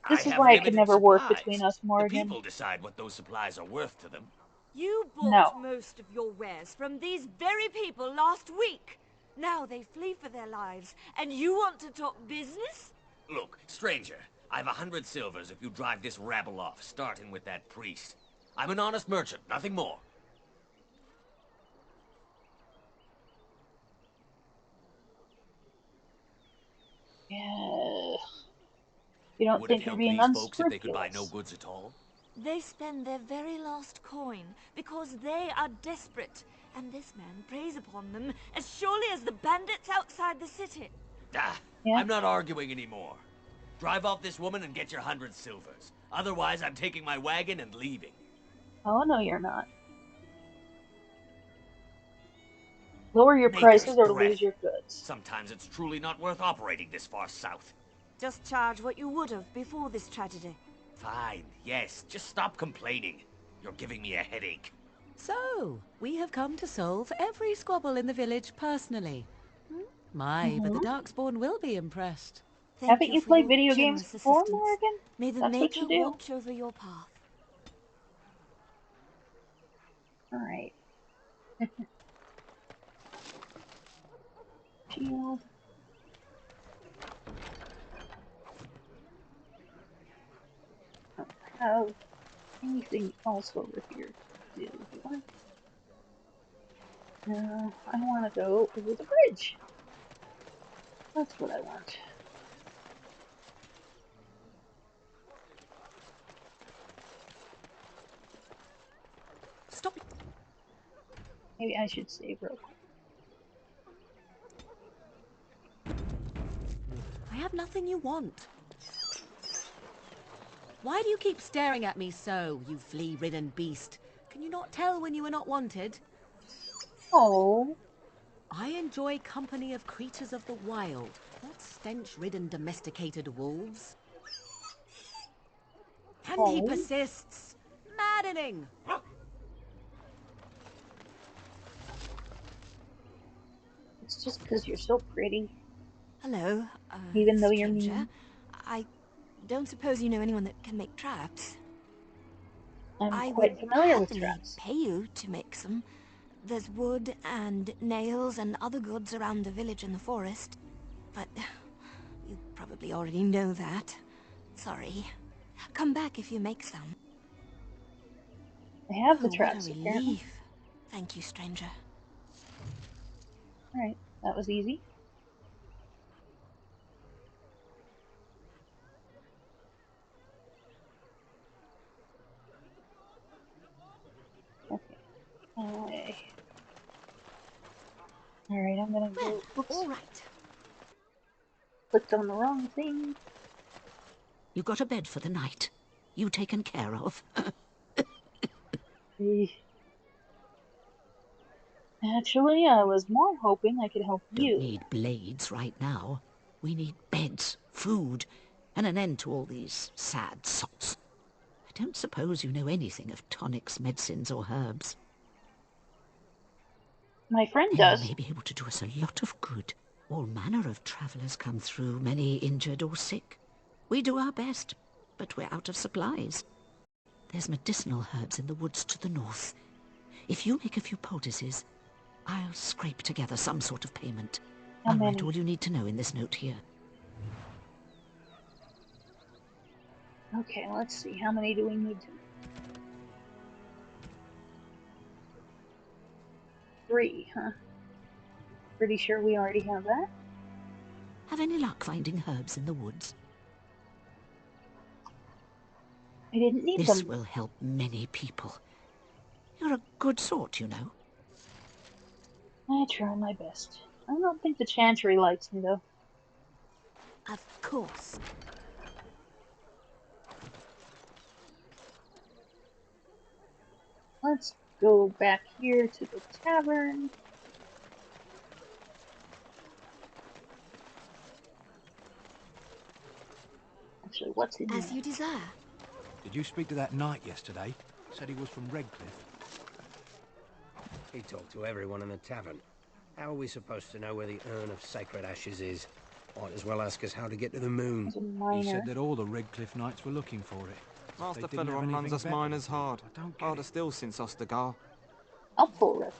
This I is have why it could limited never work supplies. between us, The Morgan. people decide what those supplies are worth to them. You bought No. most of your wares from these very people last week. Now they flee for their lives, and you want to talk business? Look, stranger, I've 100 silvers if you drive this rabble off, starting with that priest. I'm an honest merchant, nothing more. Yeah. You don't Would it think you're help being these folks if they could buy no unscrupulous? goods at all? They spend their very last coin because they are desperate, and this man preys upon them as surely as the bandits outside the city. Ah, Yeah. I'm not arguing anymore. Drive off this woman and get your 100 silvers. Otherwise, I'm taking my wagon and leaving. Oh, no, you're not. Lower your Maker's prices or breath. lose your goods. Sometimes it's truly not worth operating this far south. Just charge what you would have before this tragedy. Fine, yes, just stop complaining. You're giving me a headache. So, we have come to solve every squabble in the village personally. My, but the Darkspawn will be impressed. Haven't you for played your video games generous before, assistance. Morgan? May the That's what Maker you do. watch over your path. Alright. Shield. I don't have anything else over here to do. Do I? No, I want to go over the bridge. That's what I want. Stop it. Maybe I should save real quick. I have nothing you want. Why do you keep staring at me so, you flea-ridden beast? Can you not tell when you are not wanted? Oh. I enjoy company of creatures of the wild, not stench-ridden domesticated wolves. And he persists. Maddening! It's just because you're so pretty. Hello, Even though you're stranger. mean. I don't suppose you know anyone that can make traps. I'm I quite would familiar with happily traps. pay you to make some. There's wood and nails and other goods around the village and the forest. But you probably already know that. Sorry. Come back if you make some. I have the Oh, traps, what a apparently. relief. Thank you, stranger. Alright, that was easy. Okay. Away. Alright, I'm gonna go. Oops. Alright. Clicked on the wrong thing. You got a bed for the night. You taken care of. Actually, I was more hoping I could help you. Don't need blades right now. We need beds, food, and an end to all these sad sots. I don't suppose you know anything of tonics, medicines, or herbs. My friend Then does. you may be able to do us a lot of good. All manner of travellers come through, many injured or sick. We do our best, but we're out of supplies. There's medicinal herbs in the woods to the north. If you make a few poultices, I'll scrape together some sort of payment. How I'll write many? all you need to know in this note here. Okay, let's see. How many do we need to make? 3, huh? Pretty sure we already have that. Have any luck finding herbs in the woods? I didn't need This them. will help many people. You're a good sort, you know. I try my best. I don't think the Chantry likes me, though. Of course. Let's go back here to the tavern. Actually, what's in As there? you desire. Did you speak to that knight yesterday? Said he was from Redcliffe. He talked to everyone in the tavern. How are we supposed to know where the urn of sacred ashes is? Might as well ask us how to get to the moon. He said that all the Redcliffe knights were looking for it. Master They didn't have Feleron runs anything us better. miners hard. I don't get Harder it. still since Ostergar. Helpful, Rick.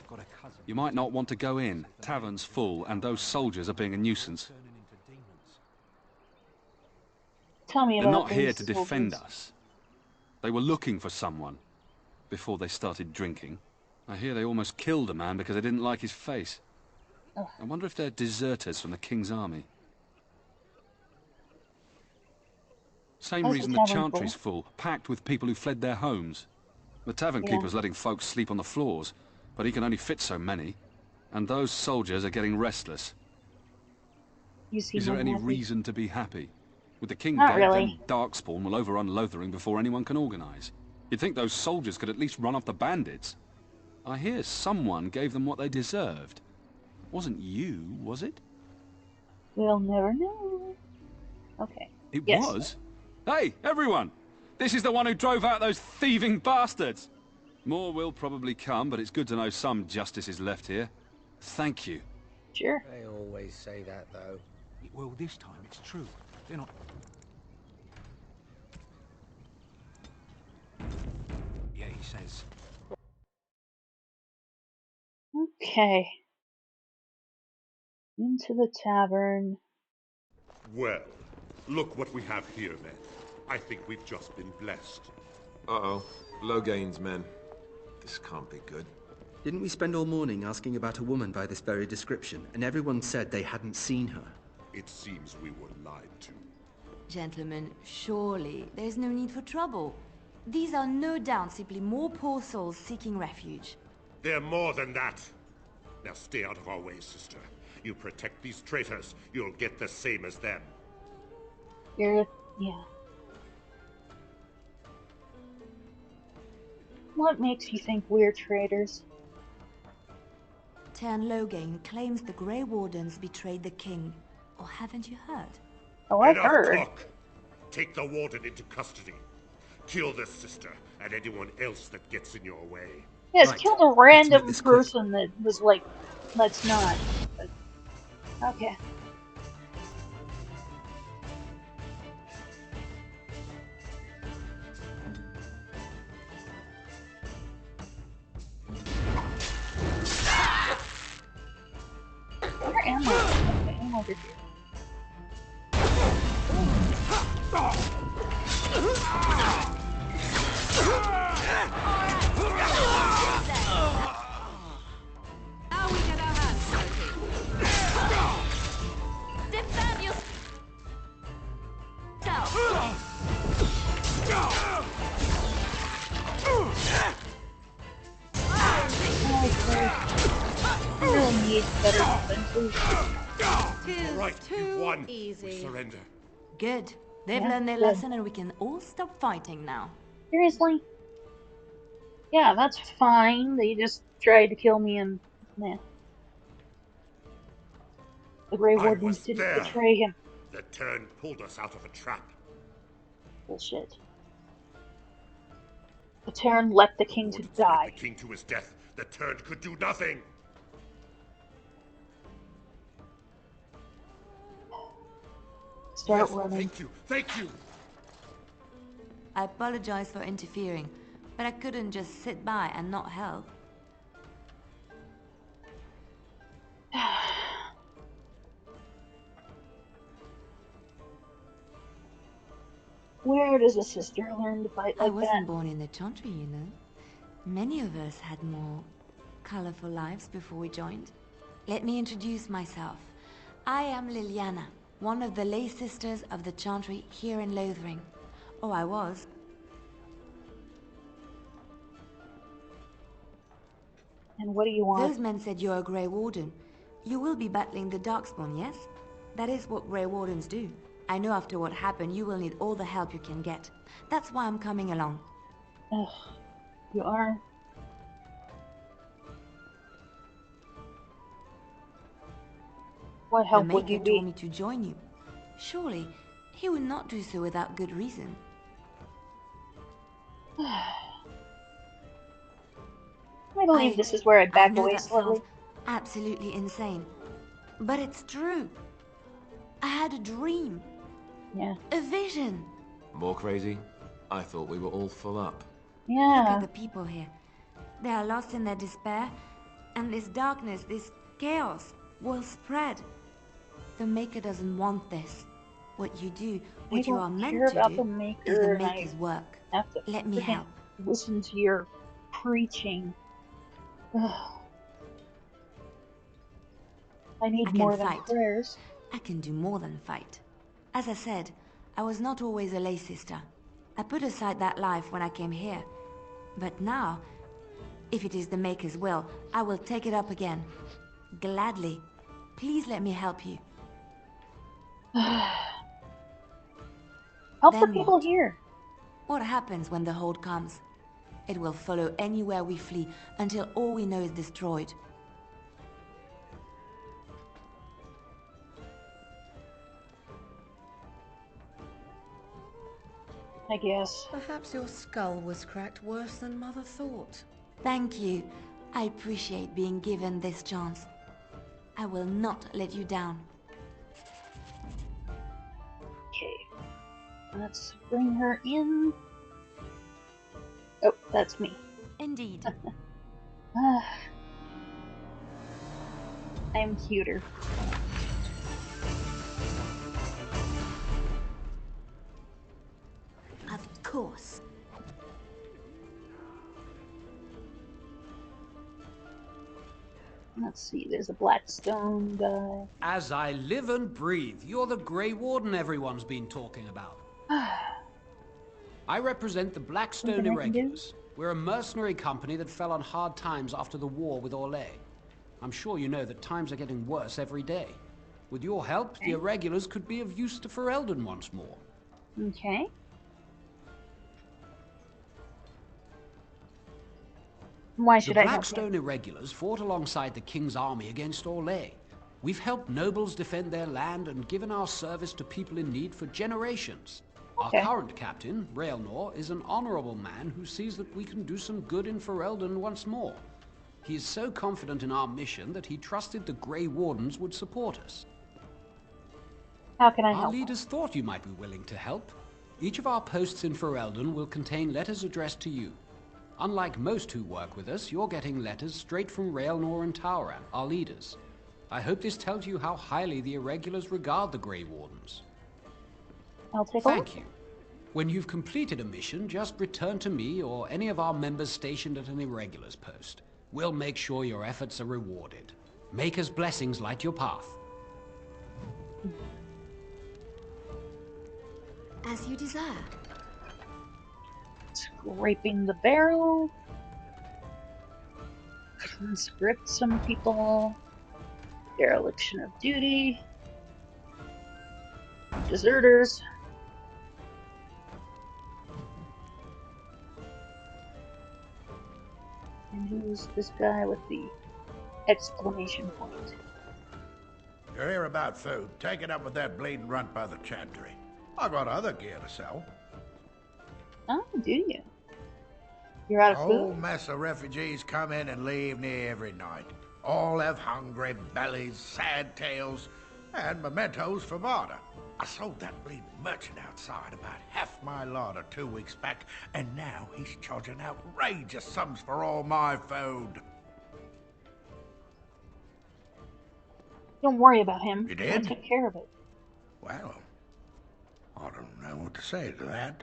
Got a cousin. You might not want to go in. Tavern's full, and those soldiers are being a nuisance. Tell me They're about not here those to defend soldiers. us. They were looking for someone before they started drinking. I hear they almost killed a man because they didn't like his face. Ugh. I wonder if they're deserters from the King's army. Same How's the reason the tavern Chantry's full, packed with people who fled their homes. The tavern Yeah. keeper's letting folks sleep on the floors, but he can only fit so many. And those soldiers are getting restless. You seem Is there any unhappy. reason to be happy? With the King Not dead, really. then Darkspawn will overrun Lothering before anyone can organise. You'd think those soldiers could at least run off the bandits. I hear someone gave them what they deserved. Wasn't you, was it? We'll never know. Okay. It Yes. was? Hey, everyone! This is the one who drove out those thieving bastards! More will probably come, but it's good to know some justice is left here. Thank you. Sure. They always say that, though. Well, this time it's true. They're not... Yeah, he says. Okay. Into the tavern. Well, look what we have here, men. I think we've just been blessed. Uh-oh. Low gains, men. This can't be good. Didn't we spend all morning asking about a woman by this very description, and everyone said they hadn't seen her? It seems we were lied to. Gentlemen, surely there's no need for trouble. These are no doubt simply more poor souls seeking refuge. They're more than that. Now stay out of our way, sister. You protect these traitors, you'll get the same as them. Yeah. What makes you think we're traitors? Tern Loghain claims the Grey Wardens betrayed the king. Or haven't you heard? Oh, I've Enough heard. talk. Take the warden into custody. Kill this sister and anyone else that gets in your way. Yes, Right. killed a random person that was like, let's not. But, okay. Where am I? Okay, I'm over here. Now we get our hands dirty. Defend yourself. I really need better defenses. Right, you've won. Easy. We surrender. Good. They've Yeah, learned their good. lesson and we can all stop fighting now. Seriously? Yeah, that's fine. They just tried to kill me and... Nah. The Grey I Wardens was didn't there. betray him. The turn pulled us out of a trap. Bullshit. The Terran left the king to die. The king to his death. The turn could do nothing. Start Yes, running. Thank you. Thank you. I apologize for interfering, but I couldn't just sit by and not help. Where does a sister learn to fight I like wasn't that? born in the Chantry, you know. Many of us had more colorful lives before we joined. Let me introduce myself. I am Liliana, one of the lay sisters of the Chantry here in Lothering. Oh, I was. And what do you want? Those men said you're a Grey Warden. You will be battling the Darkspawn, yes? That is what Grey Wardens do. I know after what happened, you will need all the help you can get. That's why I'm coming along. Ugh, you are. What help the would Maker you told be? me to join you. Surely, he would not do so without good reason. I believe this is where I back know away that slightly. sounds absolutely insane, but it's true. I had a dream. Yeah. A vision. More crazy? I thought we were all full up. Look Yeah. at the people here. They are lost in their despair, and this darkness, this chaos, will spread. The Maker doesn't want this. What you do, what you are don't care meant to about do, the is Maker, the and I Maker's work. have to Let me freaking help. listen to your preaching. Ugh. I need I can more than fight. prayers. I can do more than fight. As I said, I was not always a lay sister. I put aside that life when I came here. But now, if it is the Maker's will, I will take it up again. Gladly. Please let me help you. Help the Then people what? here. What happens when the Horde comes? It will follow anywhere we flee until all we know is destroyed. I guess. Perhaps your skull was cracked worse than Mother thought. Thank you. I appreciate being given this chance. I will not let you down. Okay. Let's bring her in. Oh, that's me. Indeed. I'm cuter. Of course. Let's see, there's a Blackstone guy. As I live and breathe, you're the Grey Warden everyone's been talking about. I represent the Blackstone Something I can do? Irregulars. We're a mercenary company that fell on hard times after the war with Orlais. I'm sure you know that times are getting worse every day. With your help, the Irregulars could be of use to Ferelden once more. Okay. Why should the I help you? Blackstone Irregulars fought alongside the King's army against Orlais. We've helped nobles defend their land and given our service to people in need for generations. Okay. Our current captain, Raelnor, is an honorable man who sees that we can do some good in Ferelden once more. He is so confident in our mission that he trusted the Grey Wardens would support us. How can I Our help? leaders thought you might be willing to help. Each of our posts in Ferelden will contain letters addressed to you. Unlike most who work with us, you're getting letters straight from Raelnor and Tauran, our leaders. I hope this tells you how highly the Irregulars regard the Grey Wardens. I'll take a look. Thank you. When you've completed a mission, just return to me or any of our members stationed at an Irregulars post. We'll make sure your efforts are rewarded. Maker's blessings light your path. As you desire. Scraping the barrel. Conscript some people. Dereliction of duty. Deserters. And who's this guy with the exclamation point? You're here about food. Take it up with that bleeding runt by the chantry. I got other gear to sell. Oh, do you? You're out of food? A whole mess of refugees come in and leave near every night. All have hungry bellies, sad tales, and mementos for barter. I sold that bleeding merchant outside about half my larder 2 weeks back, and now he's charging outrageous sums for all my food. Don't worry about him. You did? I took care of it. Well, I don't know what to say to that.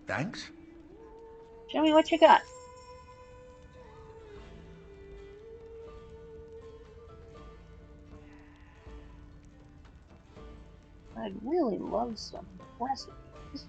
Thanks. Show me what you got. I'd really love some recipes.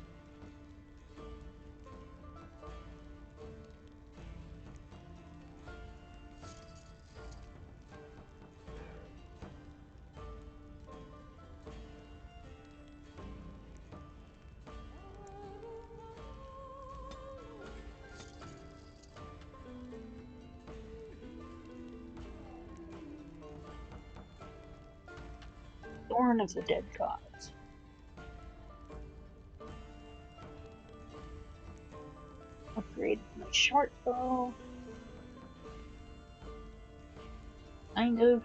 Thorn of the Dead Gods. Upgrade my short bow. Kind of.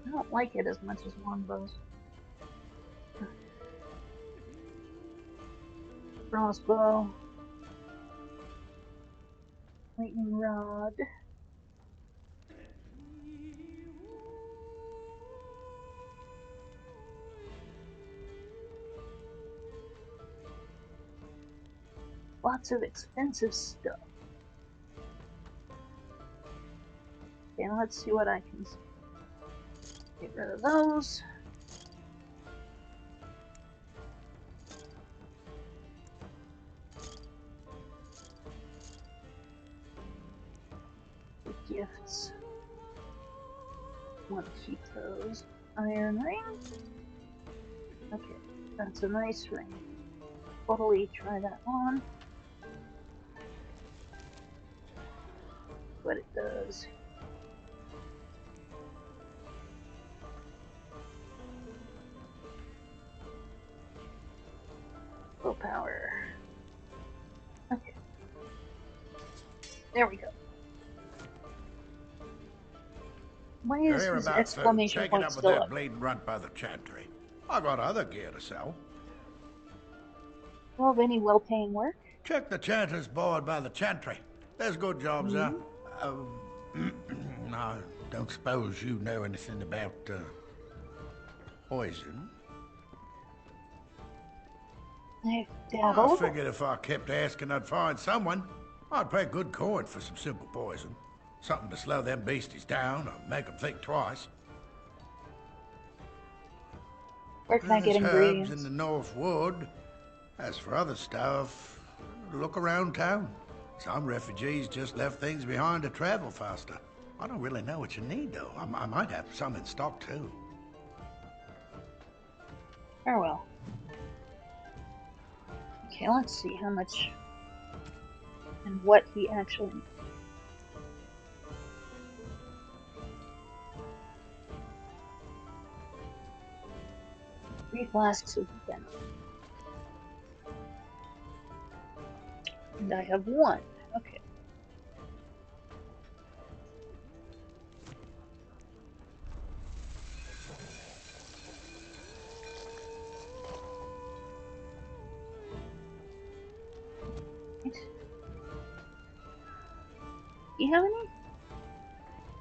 I don't like it as much as longbows. Crossbow. Lightning rod. Lots of expensive stuff. Okay, let's see what I can get rid of those. The gifts. Want to keep those. Iron ring. Okay, that's a nice ring. Totally try that on. What it does. Willpower. Okay. There we go. Why You're is here his about exclamation food. Take it point up with still that up? bleeding runt by the chantry. I got other gear to sell. Well, of any well-paying work? Check the chanter's board by the chantry. There's good jobs there. I don't suppose you know anything about poison. I've I dabbled. figured if I kept asking, I'd find someone. I'd pay good coin for some simple poison. Something to slow them beasties down or make them think twice. Where can I get There's herbs ingredients? in the North Wood. As for other stuff, look around town. Some refugees just left things behind to travel faster. I don't really know what you need, though. I might have some in stock, too. Farewell. Okay, let's see how much and what he actually needs. 3 flasks of venom. And I have 1. Okay. You have any?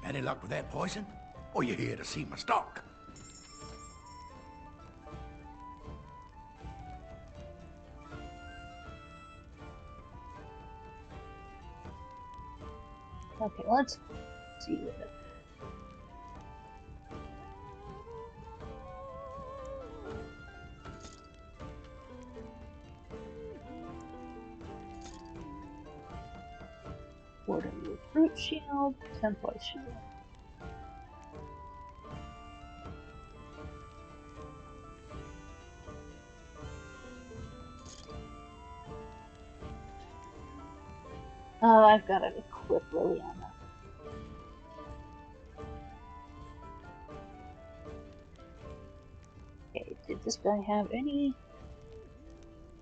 Any luck with that poison? Or you here to see my stock? Okay, let's see what it. Waterloo fruit shield, 10 point shield. Oh, I've got to equip Liliana. Okay, did this guy have any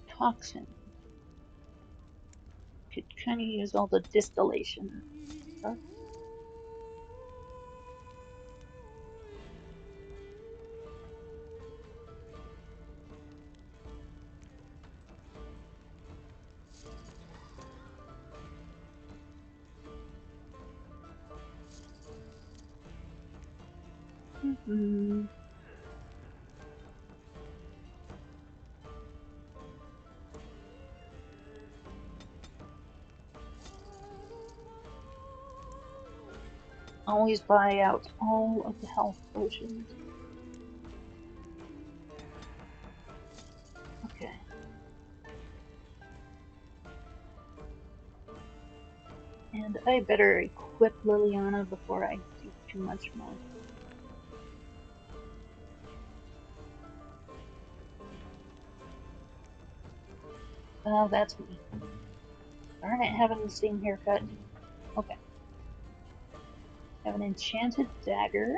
toxin? Could kind of use all the distillation stuff. Mm-hmm. Always buy out all of the health potions. Okay. And I better equip Liliana before I do too much more. Oh, that's me. Darn it, having the same haircut. Okay. Have an enchanted dagger.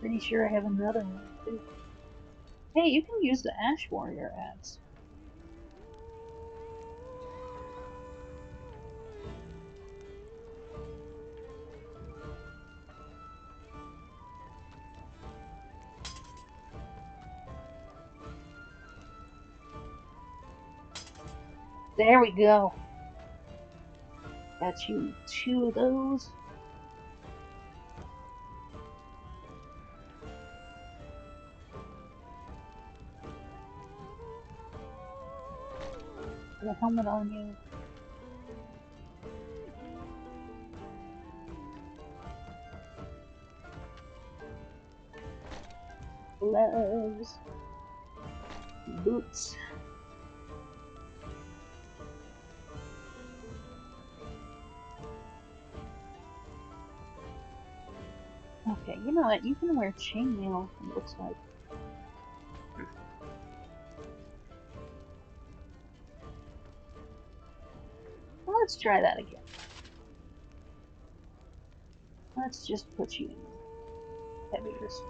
Pretty sure I have another one too. Hey, you can use the Ash Warrior axe. There we go. Got you 2 of those. Put a helmet on you. Gloves. Boots. Okay, you know what? You can wear chainmail, it looks like. Well, let's try that again. Let's just put you in heavier stuff.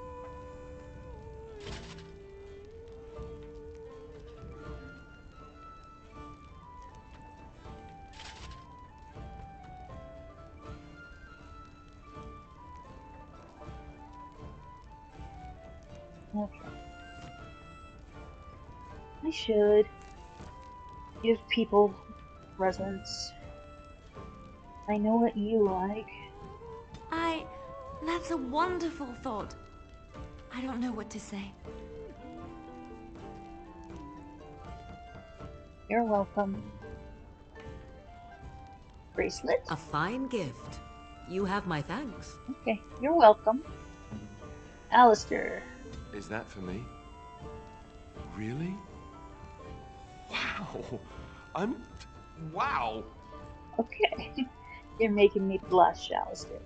Okay. I should give people presents. I know what you like. That's a wonderful thought. I don't know what to say. You're welcome. Bracelet? A fine gift. You have my thanks. Okay, you're welcome. Alistair. Is that for me? Really? Wow. Wow. Okay. You're making me blush, Alistair.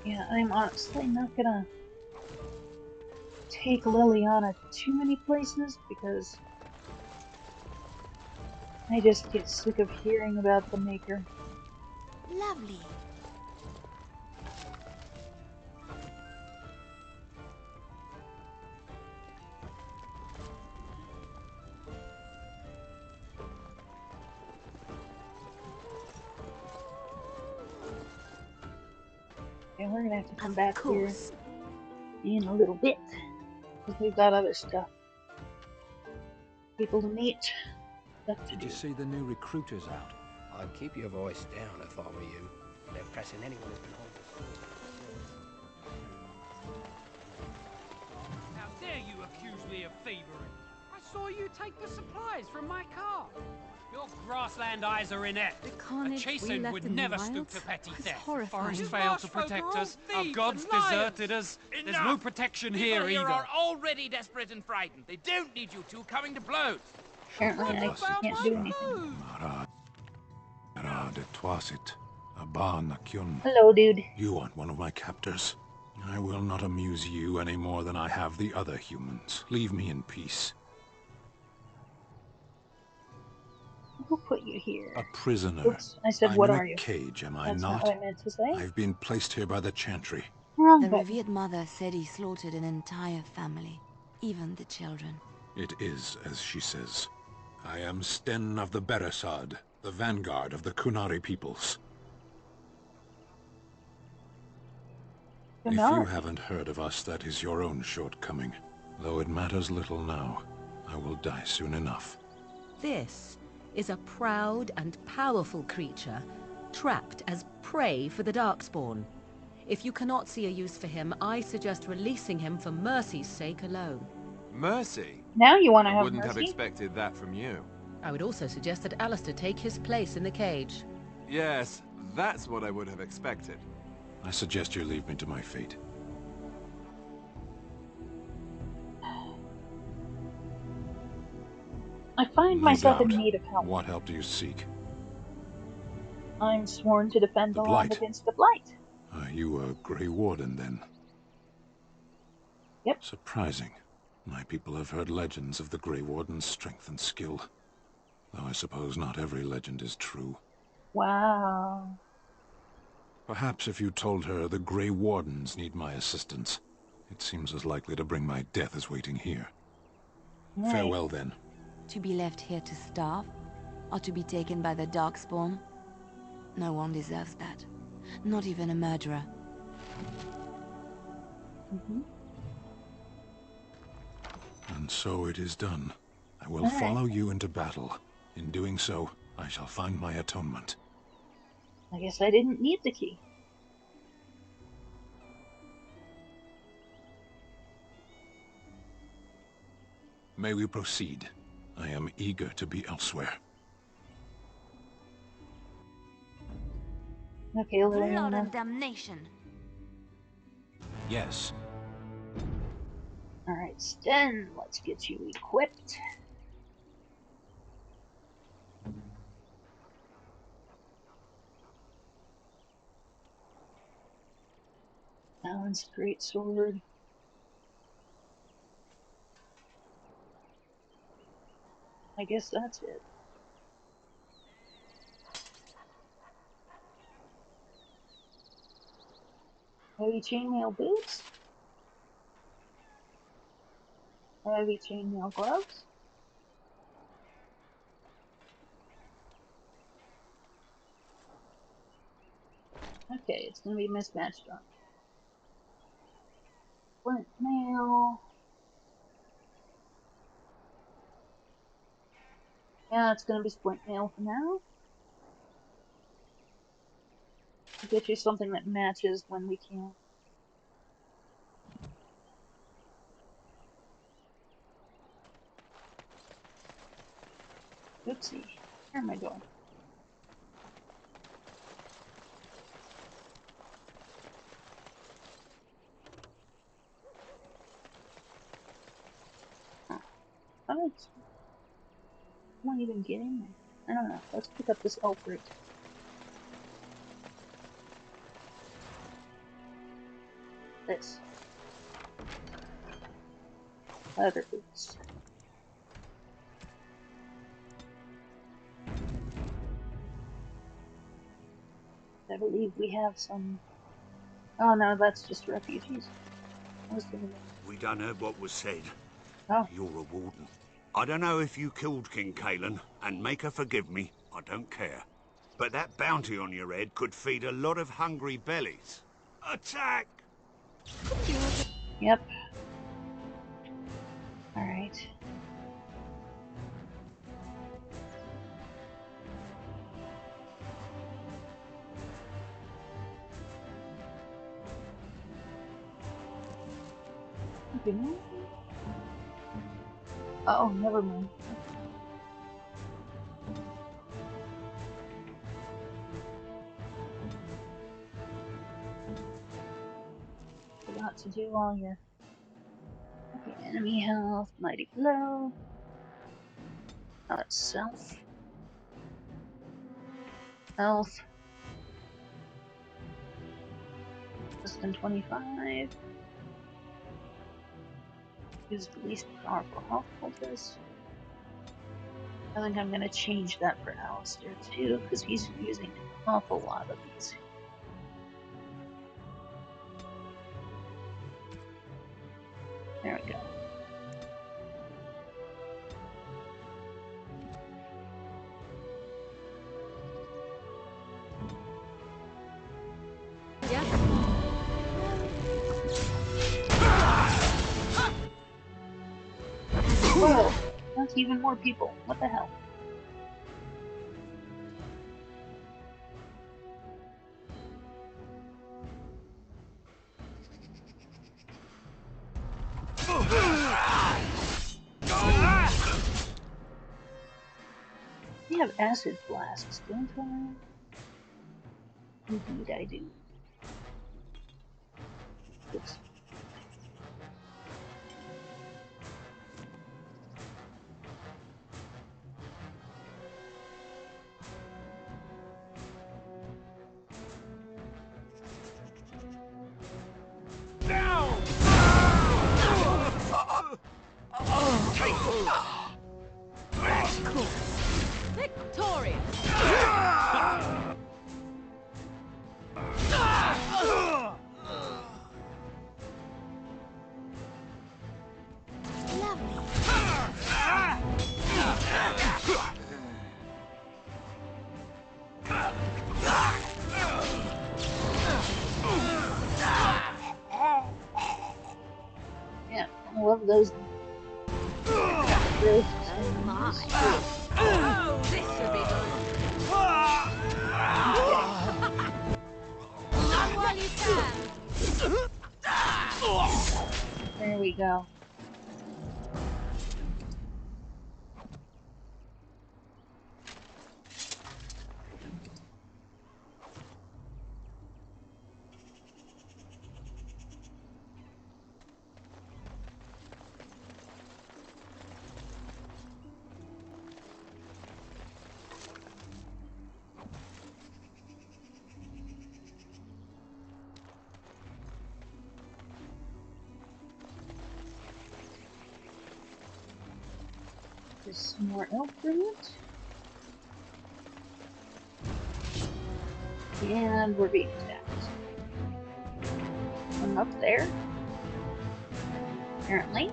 Yeah, I'm honestly not gonna take Liliana too many places because I just get sick of hearing about the Maker. Lovely. And we're gonna have to come back here in a little bit because we've got other stuff. People to meet. Did you see the new recruiters out? I'd keep your voice down if I were you. They're pressing anyone who's been holding. How dare you accuse me of thievery? I saw you take the supplies from my car. Your grassland eyes are inept. A chasen would never stoop to petty theft. Forest failed to protect us. Our gods deserted us. There's no protection here People either. are already desperate and frightened. They don't need you two coming to blows. Apparently I can't do anything. Hello, dude. You aren't one of my captors. I will not amuse you any more than I have the other humans. Leave me in peace. Who put you here? A prisoner. Oops, I said, I'm what in are a you? cage, am I That's not not? what I meant to say. I've been placed here by the Chantry. The revered mother said he slaughtered an entire family, even the children. It is as she says. I am Sten of the Beresad, the vanguard of the Kunari peoples. If you haven't heard of us, that is your own shortcoming. Though it matters little now, I will die soon enough. This is a proud and powerful creature, trapped as prey for the Darkspawn. If you cannot see a use for him, I suggest releasing him for mercy's sake alone. Mercy? Now you want to I have wouldn't have mercy? expected that from you. I would also suggest that Alistair take his place in the cage. Yes, that's what I would have expected. I suggest you leave me to my fate. I find No myself in doubt. need of help. What help do you seek? I'm sworn to defend the land Blight. against the Blight. Are you a Grey Warden, then? Yep. Surprising. My people have heard legends of the Grey Warden's strength and skill. Though I suppose not every legend is true. Wow. Perhaps if you told her the Grey Wardens need my assistance, it seems as likely to bring my death as waiting here. Right. Farewell, then. To be left here to starve, or to be taken by the Darkspawn? No one deserves that. Not even a murderer. And so it is done. I will All right. follow you into battle. In doing so, I shall find my atonement. I guess I didn't need the key. May we proceed? I am eager to be elsewhere. Okay, Blood Liliana. and damnation. Yes. Alright, Sten, let's get you equipped. Alan's great sword. I guess that's it. Heavy chainmail boots. Heavy chainmail gloves. Okay, it's gonna be mismatched on. Flint mail. Yeah, it's gonna be splint mail for now. get you something that matches when we can. Oopsie. Where am I going? How do I even get in there? I don't know. Let's pick up this elk root. This. Leather boots. I believe we have some... Oh no, that's just refugees. I was thinking... We done heard what was said. Oh. You're a warden. I don't know if you killed King Kalen, and make her forgive me, I don't care. But that bounty on your head could feed a lot of hungry bellies. Attack! Yep. Alright. Okay. Oh, never mind. Forgot to do all your enemy health, mighty blow. Oh, it's self. Health. Less than 25. Use the least powerful health focus. I think I'm going to change that for Alistair too, because he's using an awful lot of these. There we go. Whoa, that's even more people. What the hell? We have acid blasts, don't I? Indeed I do. Oops. Cool. Victorious. Yeah, I love those. Really Oh, this should be fun. Run while you can. There we go. There's some more elk fruit. And we're being attacked. One up there. Apparently.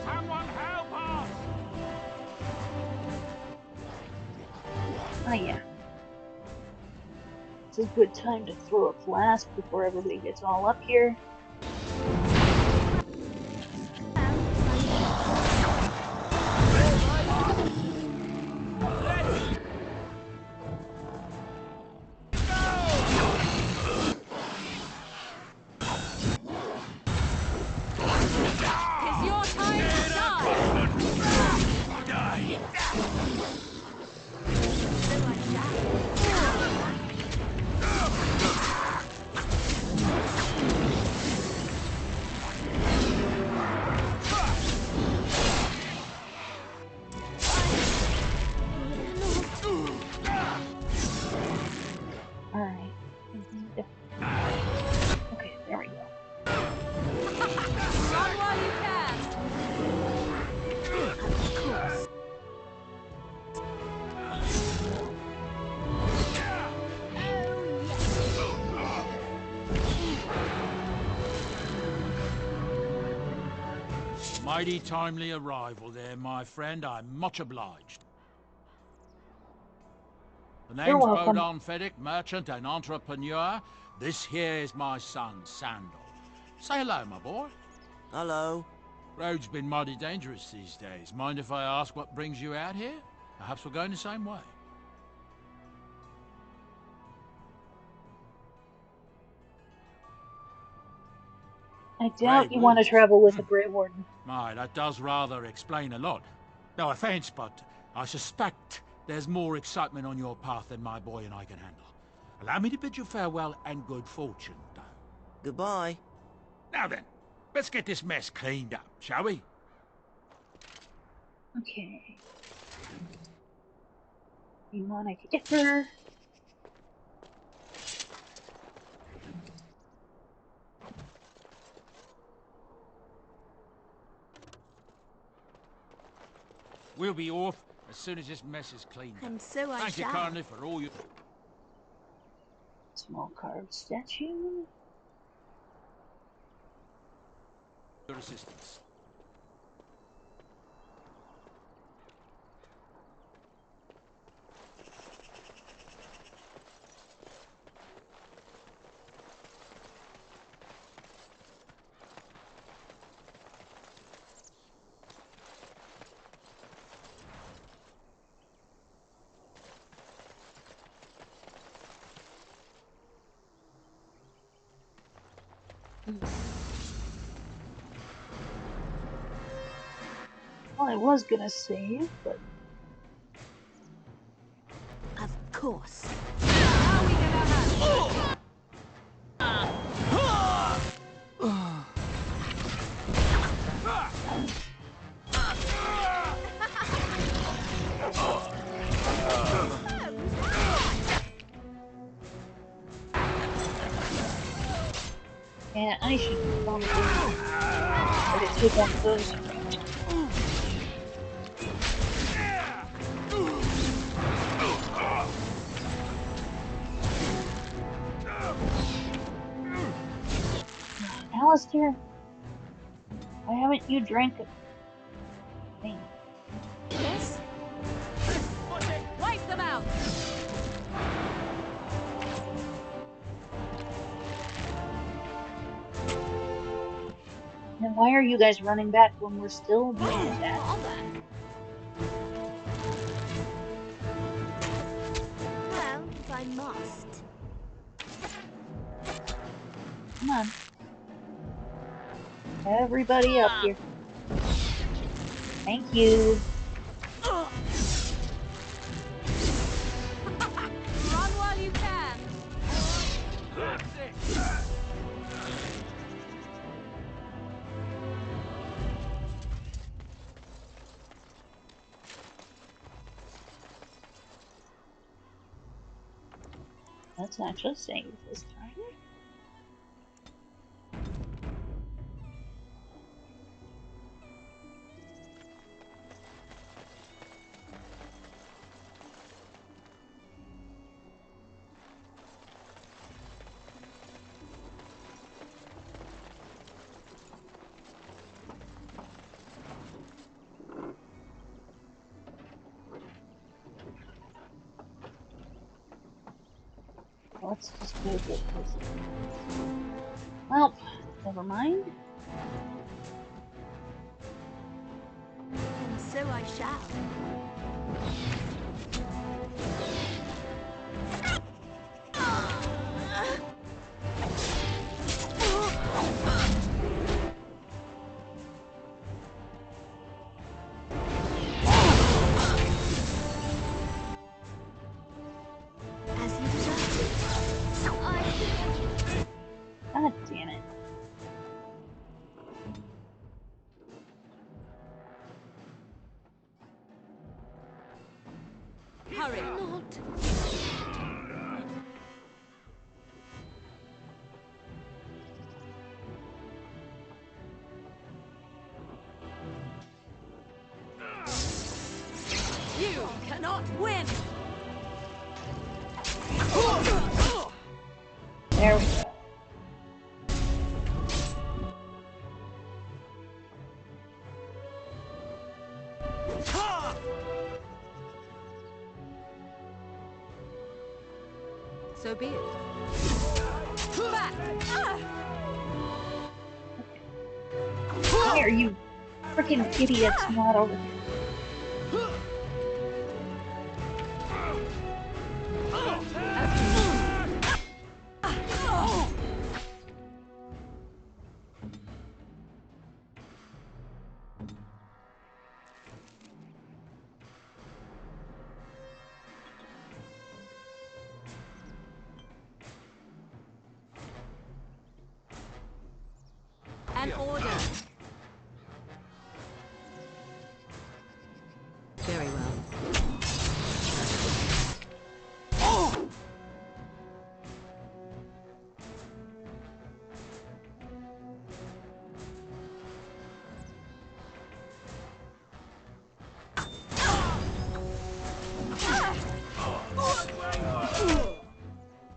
Someone help us! Oh yeah. It's a good time to throw a flask before everybody gets all up here. Mighty timely arrival there, my friend. I'm much obliged. The You're name's welcome. Bodon Feddick, merchant and entrepreneur. This here is my son, Sandal. Say hello, my boy. Hello. Road's been mighty dangerous these days. Mind if I ask what brings you out here? Perhaps we're going the same way. I doubt you want to travel with a Grey Warden. My, that does rather explain a lot. No offense, but I suspect there's more excitement on your path than my boy and I can handle. Allow me to bid you farewell and good fortune, though. Goodbye. Now then, let's get this mess cleaned up, shall we? Okay. Demonic Ichor. We'll be off as soon as this mess is cleaned up. And so I Thank you shall. kindly for all your... Small carved statue. your assistance. Well, I was gonna save, but... Of course. And I should probably take one of those. Alistair, why haven't you drank a thing? Yes? Wipe them out! And why are you guys running back when we're still being attacked? Well, if I must. Come on. Everybody up here. Thank you. Run while you can. Let's actually save this time. Let's just go get this. Well, never mind. And so I shall. God damn it. Hurry. Not. You cannot win. There we go. So be it. Why are you freaking idiots not over here? An order. Very well.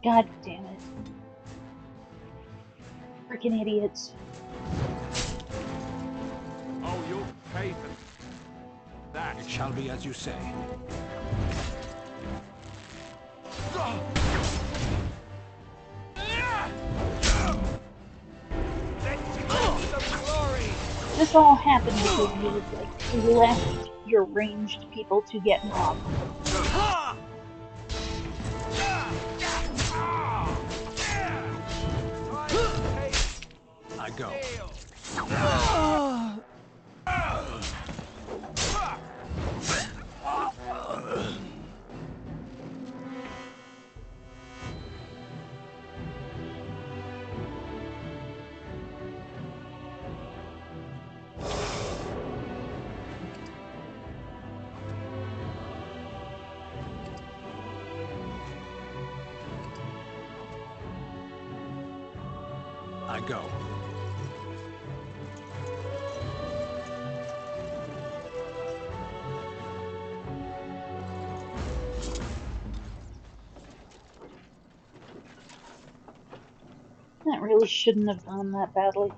God damn it. Freaking idiots. Oh, you'll pay for that. It shall be as you say. This all happened because you left your ranged people to get mobbed. I go. I go. That really shouldn't have gone that badly.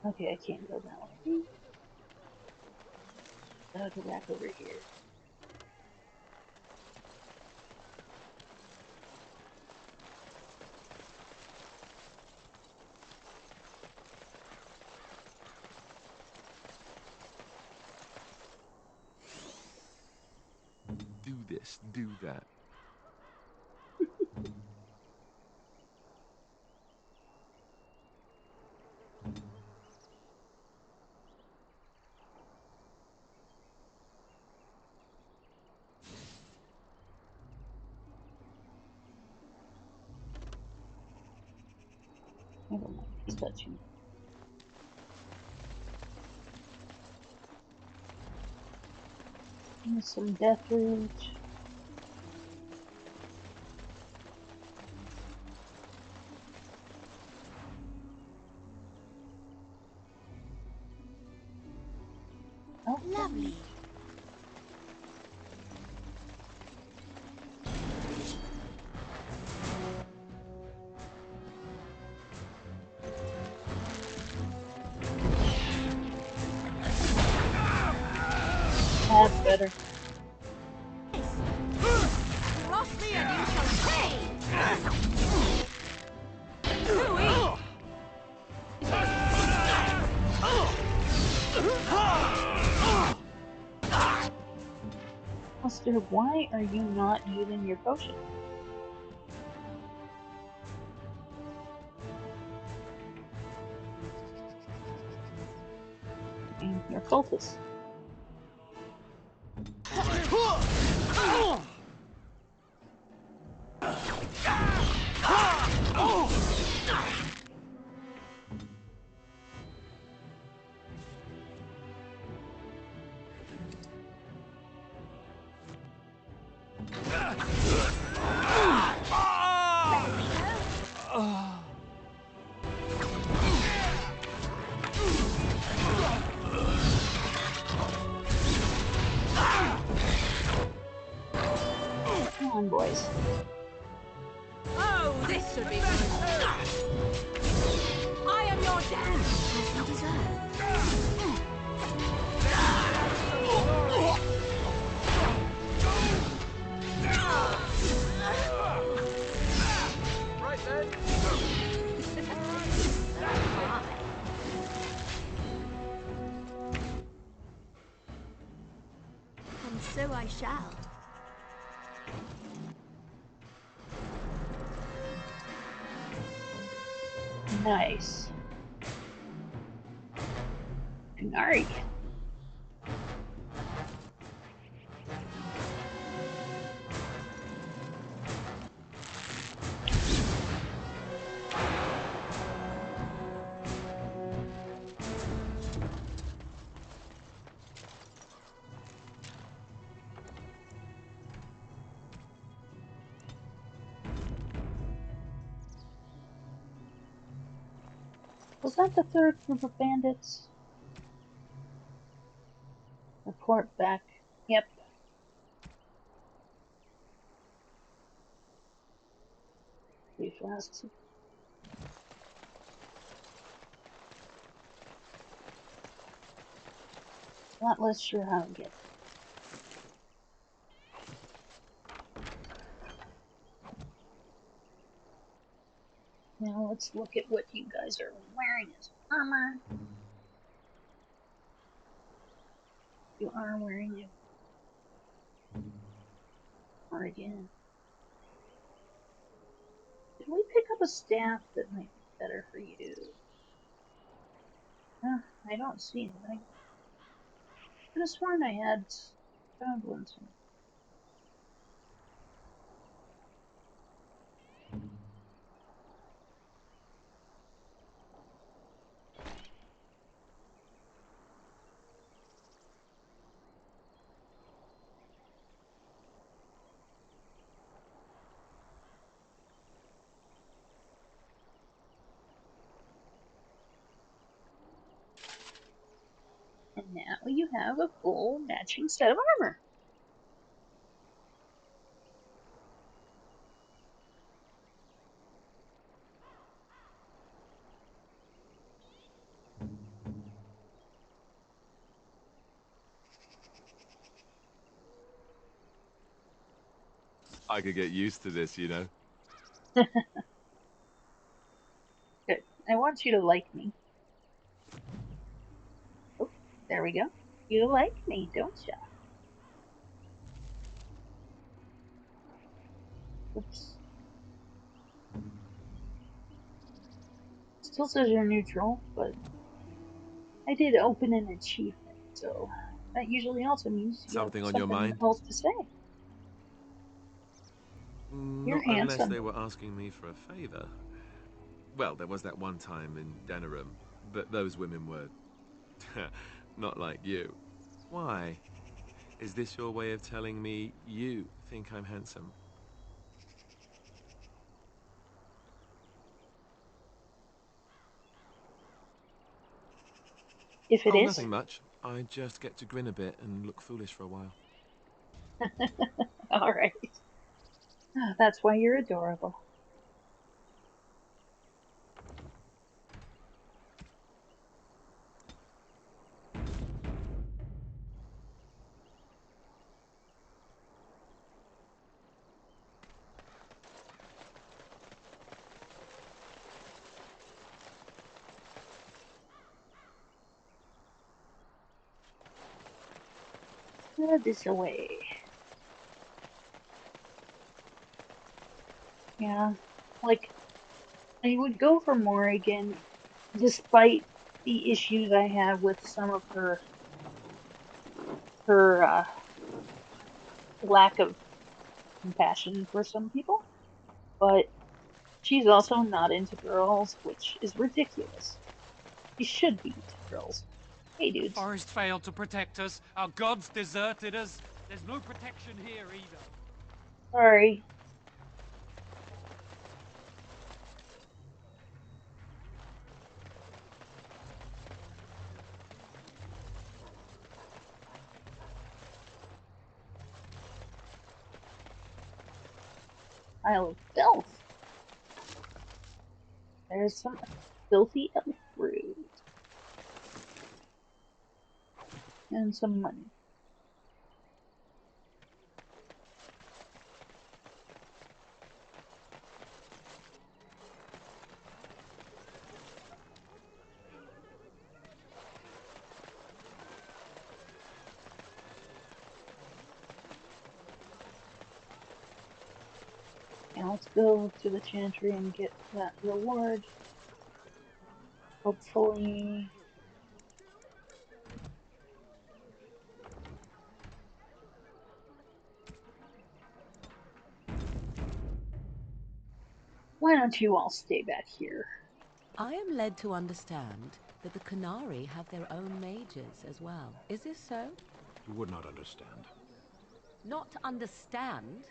Okay, I can't go that way. Gotta go back over here. Do this, do that. Never mind, he's touching. And some death root. Oh, lovely. That's better. Cross me and you shall pay! Alistair, why are you not using your potion? And your cultist. Come on, boys. Oh, this should be fun. I am your death, as you deserve. Right then. And so I shall. Nice. Kari. Was that the third group of bandits? Report back. Yep. Three flasks. Not less sure how to get. Now let's look at what you guys are wearing as armor. You are wearing it. Or again. Did we pick up a staff that might be better for you? I don't see anything. I could have sworn I had found one somewhere. And now you have a full matching set of armor. I could get used to this, you know. Good. I want you to like me. Oh, there we go. You like me, don't ya? Oops. Still says you're neutral, but I did open an achievement, so that usually also means you Something have on your something mind? else to say. You're Not unless handsome. they were asking me for a favor. Well, there was that one time in Denerim, but those women were not like you. Why? Is this your way of telling me you think I'm handsome? If it oh, is. Nothing much. I just get to grin a bit and look foolish for a while. Alright. That's why you're adorable. This away. Yeah. Like, I would go for Morrigan, despite the issues I have with some of her lack of compassion for some people, but she's also not into girls, which is ridiculous. She should be into girls. Hey, dudes. Forest failed to protect us. Our gods deserted us. There's no protection here either. Sorry. Isle of Filth. There's some filthy elf fruit. And some money. Now let's go to the chantry and get that reward. Hopefully... Why don't you all stay back here? I am led to understand that the Kari have their own mages as well. Is this so? You would not understand. Not understand?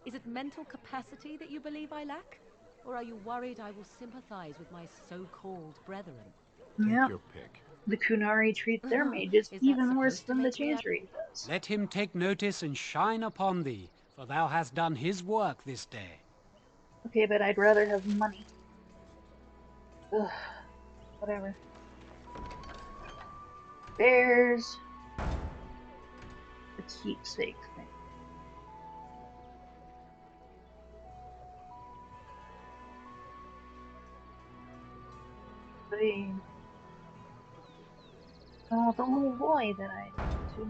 Is it mental capacity that you believe I lack? Or are you worried I will sympathize with my so-called brethren? Yeah. Your pick. The Kunari treat their mages even worse than the chantry does. Let him take notice and shine upon thee, for thou hast done his work this day. Okay, but I'd rather have money. Ugh, whatever. Bears. The keepsake thing. The little boy that I talked to.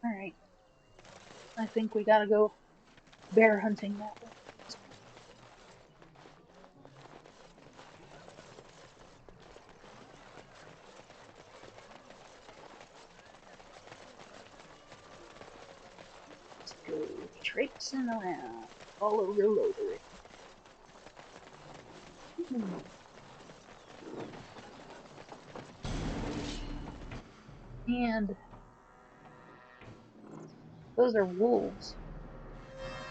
Alright. I think we gotta go bear hunting that way. Let's go traipsing around all over Lothian. And those are wolves.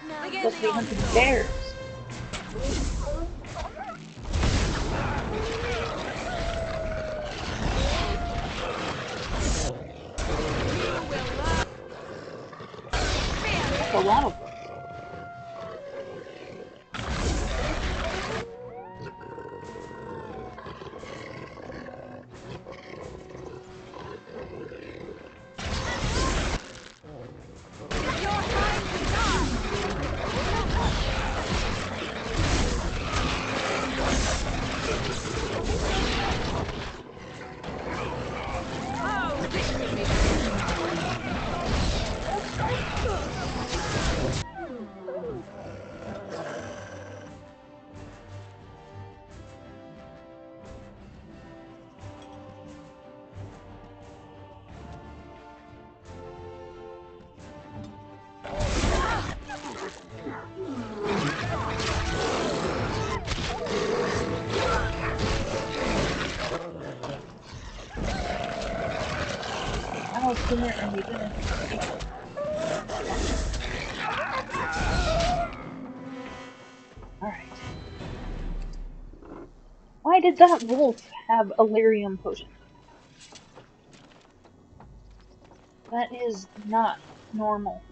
Plus we hunted bears. That's a lot of them. How sooner are you gonna take it? Alright. Why did that wolf have a lyrium potion? That is not normal.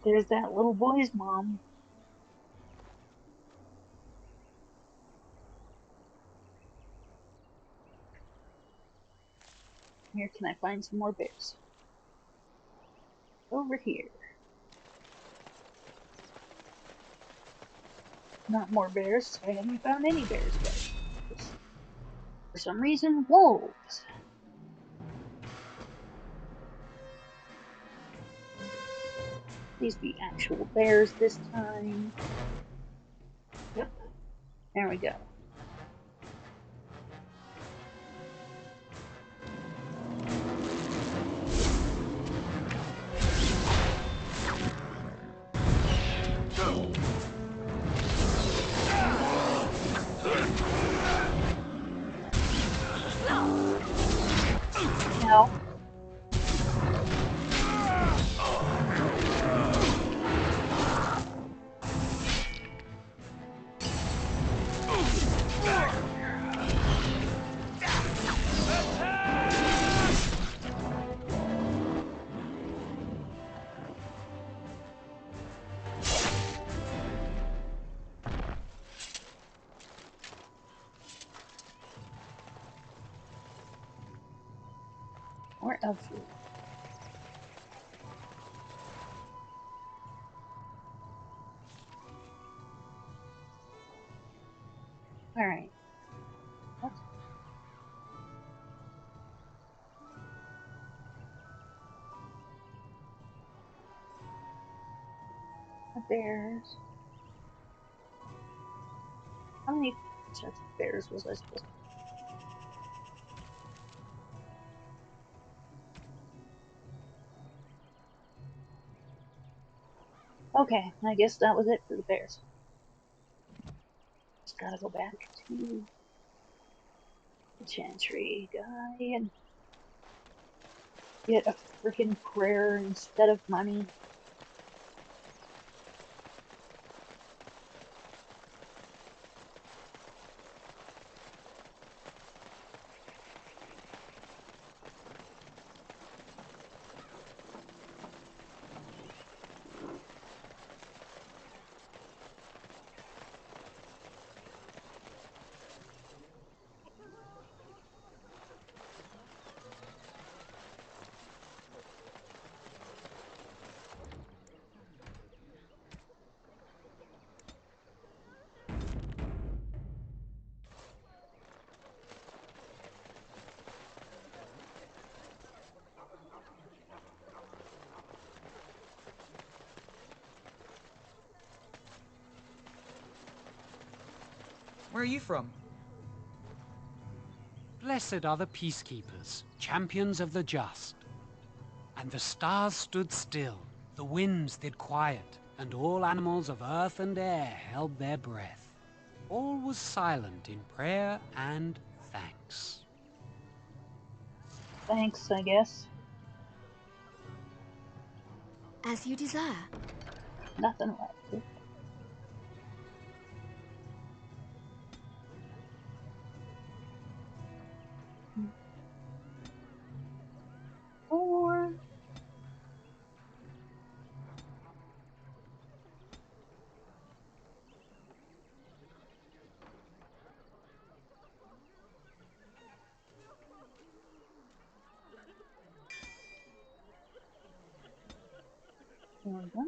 There's that little boy's mom. Here, can I find some more bears? Over here. Not more bears. I haven't found any bears yet. For some reason, wolves. These be actual bears this time. Yep. There we go. No. More elf food. Alright. What? The bears. How many sets of bears was I supposed to? Okay, I guess that was it for the bears. Just gotta go back to the Chantry guy and get a freaking prayer instead of money. Where are you from? Blessed are the peacekeepers, champions of the just. And the stars stood still, the winds did quiet, and all animals of earth and air held their breath. All was silent in prayer and thanks. Thanks, I guess. As you desire. Nothing left. Or there we go.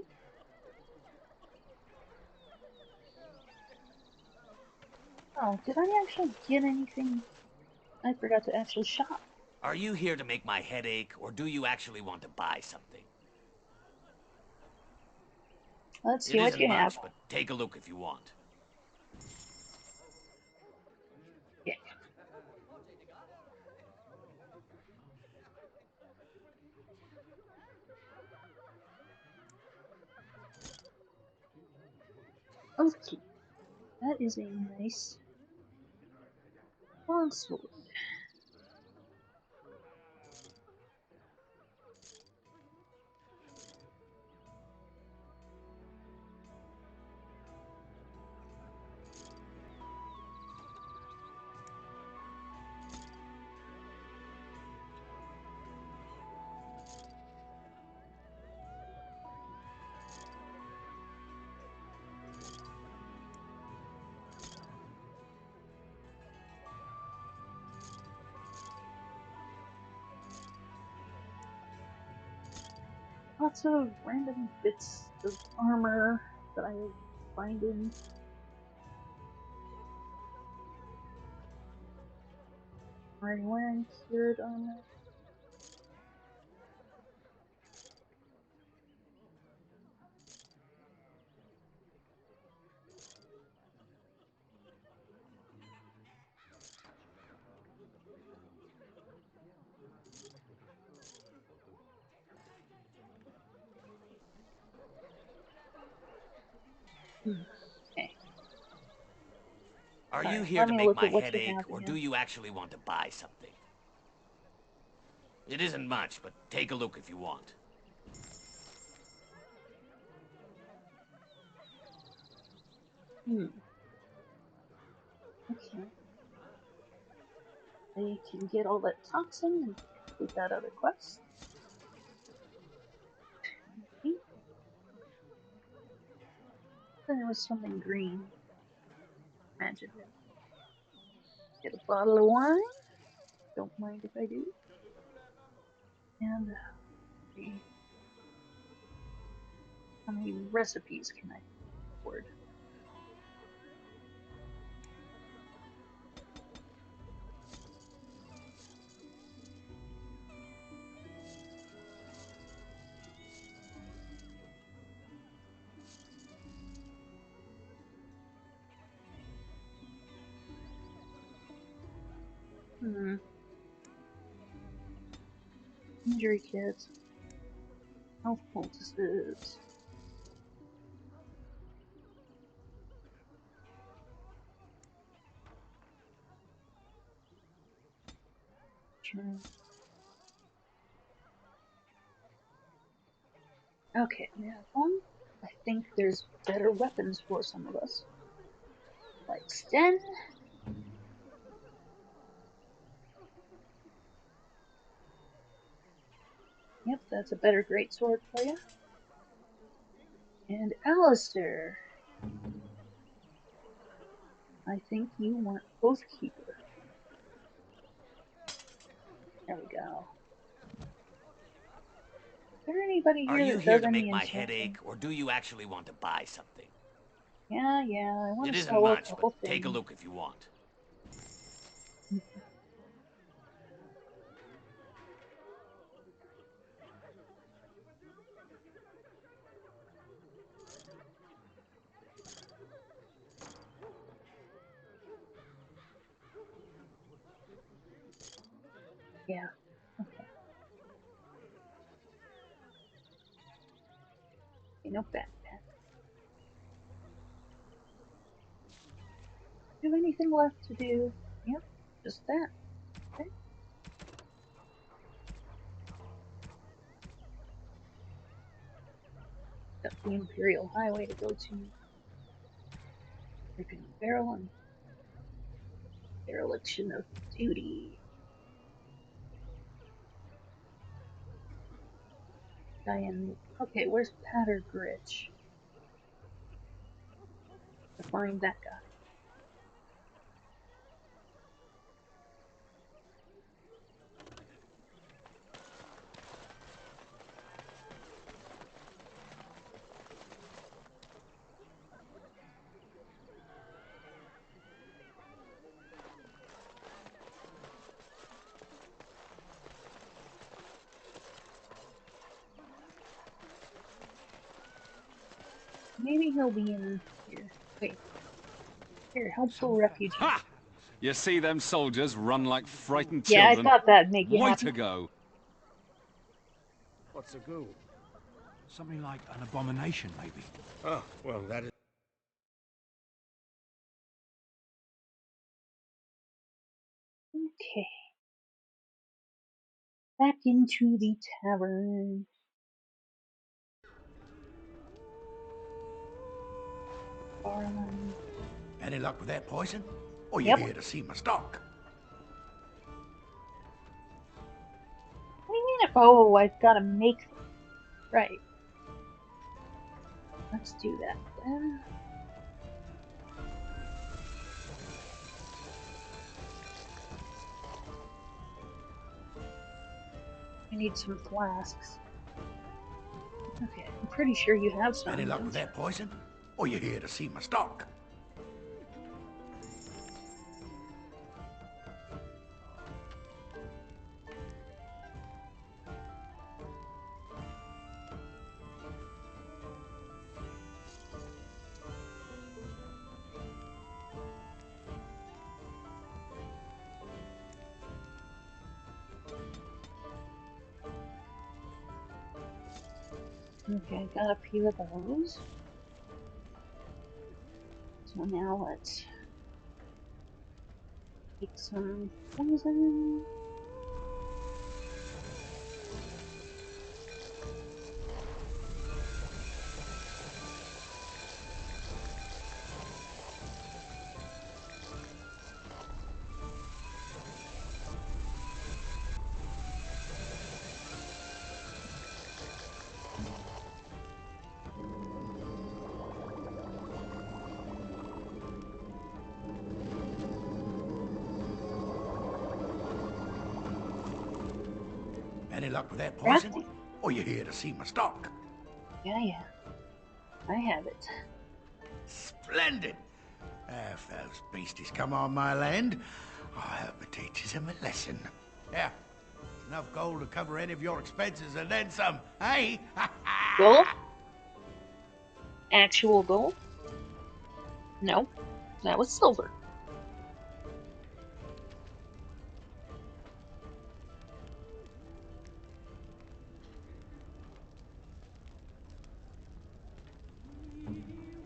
Oh, did I actually get anything? I forgot to actually shop. Are you here to make my head ache, or do you actually want to buy something? Let's see It what isn't you much, have. but take a look if you want. Yeah. Okay. That is a nice long sword. Lots of random bits of armor that I find in. Already wearing cured armor. Okay. Are Sorry, you here let to me make look my at what head you ache, have or in do here. you actually want to buy something? It isn't much, but take a look if you want. Okay. I can get all that toxin and complete that other quest. Okay. There was something green. Imagine it. Get a bottle of wine. Don't mind if I do. And how many recipes can I afford? Injury kits. Health poultices. Sure. Okay, we have one. I think there's better weapons for some of us. Like Sten. Yep, that's a better greatsword for you. And Alistair. I think you want Oathkeeper. There we go. Is there anybody Are here you that here does to any make my head enchanting? ache, or do you actually want to buy something? Yeah, I want It to isn't sell a much, but couple take a things. look if you want. Yeah, okay. No backpack. Do you have anything left to do? Yep, just that. Okay. Got the Imperial Highway to go to. Ripping barrel and dereliction of duty. Diane. Okay, where's Patter Gritch? To find that guy. Maybe he'll be in here. Wait. Here, helpful refugee. Ha! You see them soldiers run like frightened Yeah, children? I thought that'd make you Way happy. to go! What's a ghoul? Something like an abomination, maybe. Oh, well, that is... Okay. Back into the tavern. Barlin. Any luck with that poison? Or you Yep. here to see my stock? What do you mean? Oh, I've got to make them. Right. Let's do that then. I need some flasks. Okay, I'm pretty sure you have some. Any luck with that poison? Or you here to see my stock? Okay, got a few of those. So now let's take some poison. Any luck with that poison? Or you here to see my stock? Yeah. I have it. Splendid! If those beasties come on my land, I hope it teaches them a lesson. Yeah, enough gold to cover any of your expenses and then some, hey? Gold? Actual gold? No, that was silver.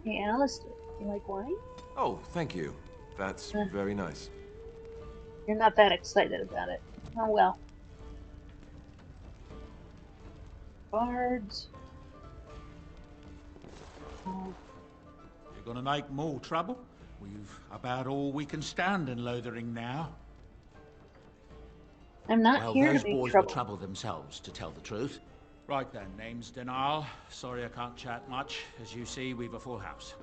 Hey, Alistair, you like wine? Oh, thank you. That's very nice. You're not that excited about it. Oh well. Bards. You're gonna make more trouble? We've about all we can stand in Lothering now. I'm not Well, here to those make boys trouble. were trouble themselves, to tell the truth. Right then, name's Denal. Sorry I can't chat much. As you see, we've a full house.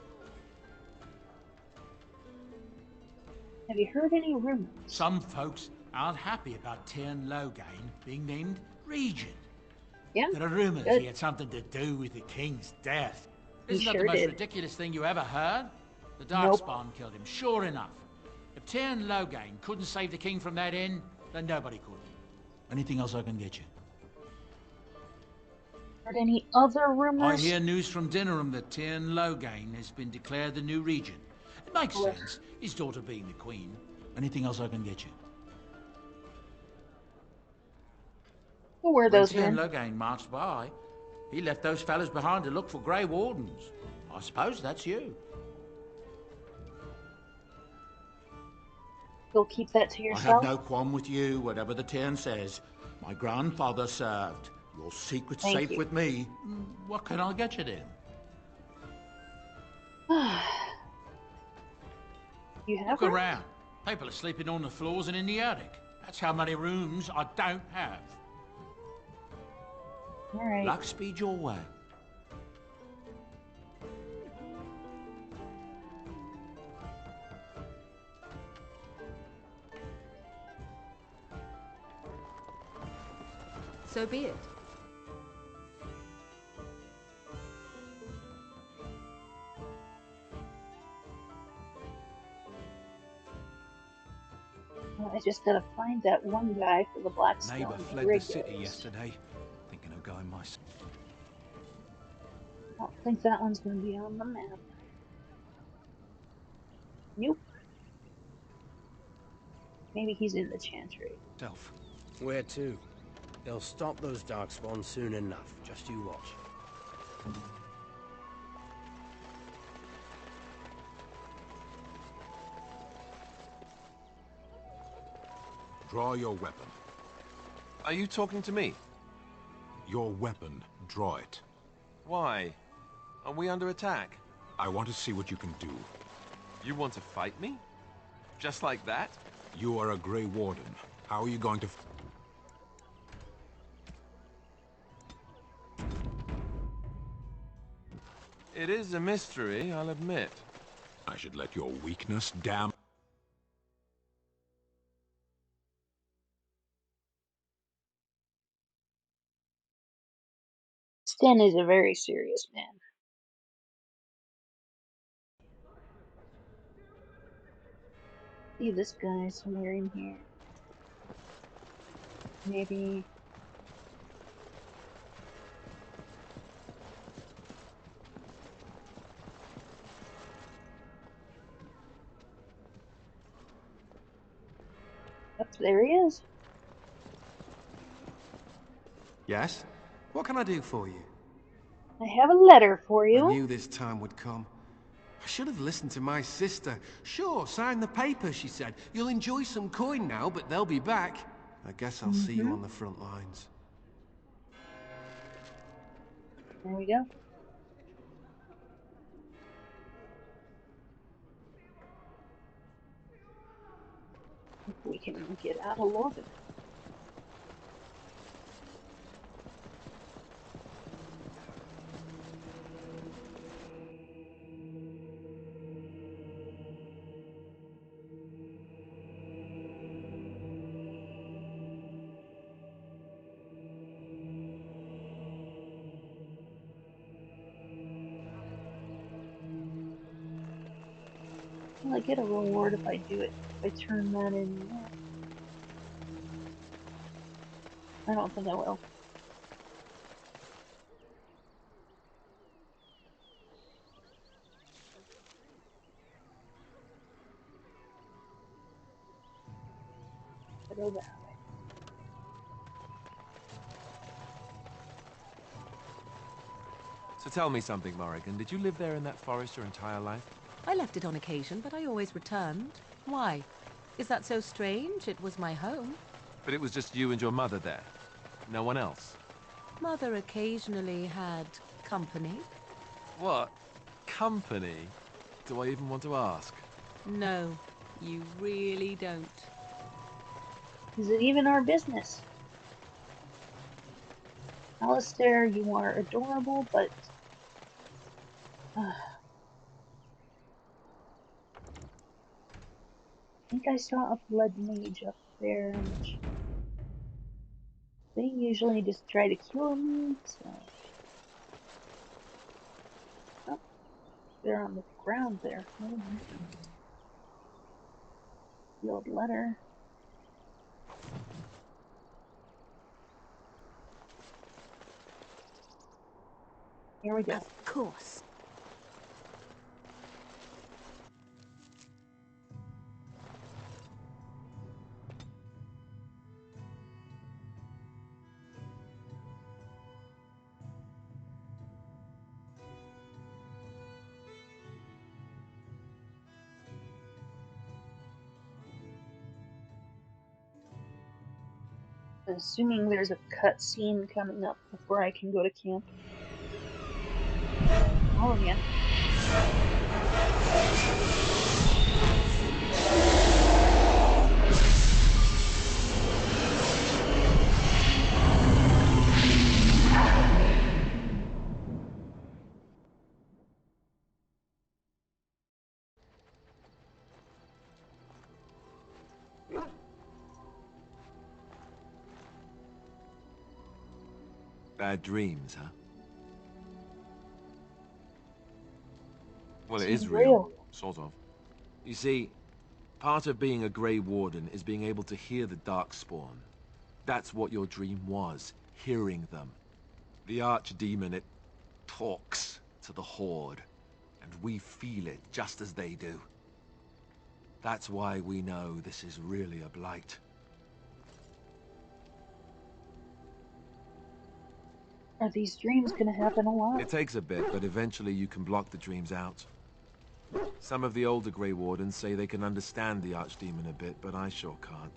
Have you heard any rumors? Some folks aren't happy about Tyrn Logain being named Regent. Yeah. There are rumors good. he had something to do with the king's death. He Isn't that sure the most did. ridiculous thing you ever heard? The Nope. Darkspawn killed him, sure enough. If Tyrn Logain couldn't save the king from that inn, then nobody could. Anything else I can get you? Heard any other rumors? I hear news from Dinnerham that Tyrn Logain has been declared the new regent. It makes sense, his daughter being the queen. Anything else I can get you? Who were When those Tyrn men? Logain marched by, he left those fellas behind to look for Grey Wardens. I suppose that's you. You'll keep that to I yourself? have no qualm with you, whatever the Tyrn says. My grandfather served. Your secret's Thank safe you. with me. What can I get you then? You have Look her? around. People are sleeping on the floors and in the attic. That's how many rooms I don't have. All right. Luck speed your way. So be it. Well, I just gotta find that one guy for the Blackstone. Neighbor fled the city yesterday. Thinking of going myself. I don't think that one's gonna be on the map. Nope. Maybe he's in the Chantry. Where to? They'll stop those darkspawn soon enough. Just you watch. Draw your weapon. Are you talking to me? Your weapon. Draw it. Why? Are we under attack? I want to see what you can do. You want to fight me? Just like that? You are a Grey Warden. How are you going to... It is a mystery, I'll admit. I should let your weakness damn... Stay Sten is a very serious man. See this guy somewhere in here. Maybe. Up there he is. Yes? What can I do for you? I have a letter for you. I knew this time would come. I should have listened to my sister. Sure, sign the paper, she said. You'll enjoy some coin now, but they'll be back. I guess I'll see you on the front lines. There we go. If we can get out of Logan. Will I get a reward if I do it? If I turn that in? I don't think I will. I go that way. So tell me something, Morrigan. Did you live there in that forest your entire life? I left it on occasion, but I always returned. Why? Is that so strange? It was my home. But it was just you and your mother there. No one else. Mother occasionally had company. What? Company? Do I even want to ask? No, you really don't. Is it even our business? Alistair, you are adorable, but... I think I saw a blood mage up there, which... They usually just try to kill me, so... Oh, they're on the ground there. Sealed letter. Here we go. Of course. Assuming there's a cutscene coming up before I can go to camp. Oh, yeah. Bad dreams, huh? Well, it Seems is real. real. Sort of. You see, part of being a Grey Warden is being able to hear the Darkspawn. That's what your dream was, hearing them. The Archdemon, it talks to the Horde, and we feel it just as they do. That's why we know this is really a blight. Are these dreams gonna happen a lot? It takes a bit, but eventually you can block the dreams out. Some of the older Grey Wardens say they can understand the Archdemon a bit, but I sure can't.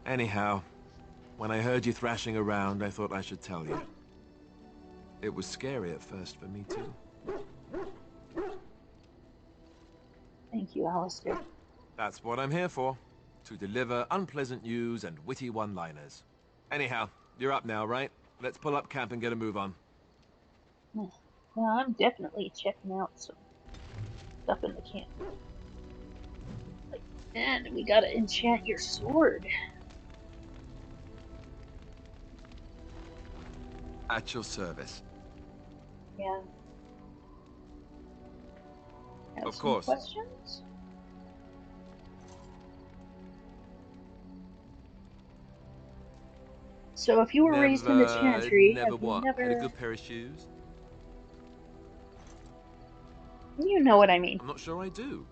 Anyhow, when I heard you thrashing around, I thought I should tell you. It was scary at first for me, too. Thank you, Alistair. That's what I'm here for. To deliver unpleasant news and witty one-liners. Anyhow, you're up now, right? Let's pull up camp and get a move on. Well, I'm definitely checking out some stuff in the camp. And we gotta enchant your sword. At your service. Yeah. Have Of some course. questions? So if you were raised in the Chantry, Never have you what? Had a never... good pair of shoes? You know what I mean. I'm not sure I do.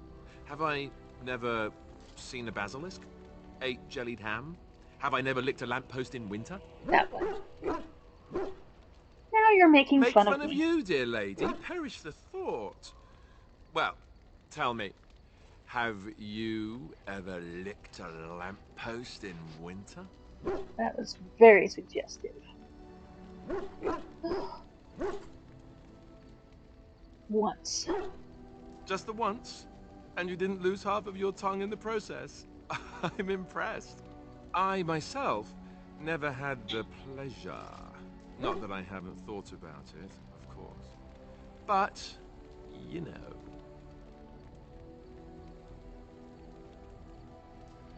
Have I never seen a basilisk? Ate jellied ham? Have I never licked a lamppost in winter? That one. Now you're making Make fun fun of me. of you, dear lady. Perish the thought. Well, tell me, have you ever licked a lamppost in winter? That was very suggestive. Once. Just the once? And you didn't lose half of your tongue in the process? I'm impressed. I, myself, never had the pleasure. Not that I haven't thought about it, of course. But, you know.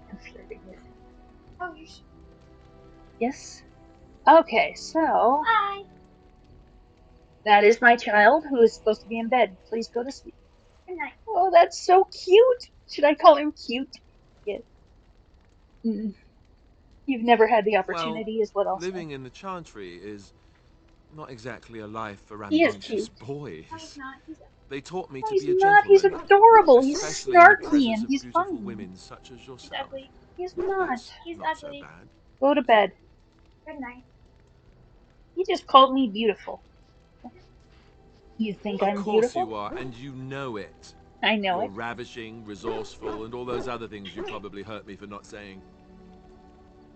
I'm flirting with him. Oh, yes? Okay, so... Hi! That is my child, who is supposed to be in bed. Please go to sleep. Good night. Oh, that's so cute! Should I call him cute? Yes. Mm. You've never had the opportunity, Well, is what I'll living say. in the Chantry is not exactly a life for He is rambunctious cute. boys. No, he's not. They taught me No, to he's be a not. He's gentleman, adorable. He's especially in the snarky presence and of he's beautiful funny. women such as yourself. He's ugly. He's not. That's He's not ugly. so bad. Go to bed. Good night. He just called me beautiful. You think Of I'm course beautiful? you are, and you know it. I know You're it. ravishing, resourceful, and all those other things you probably hurt me for not saying.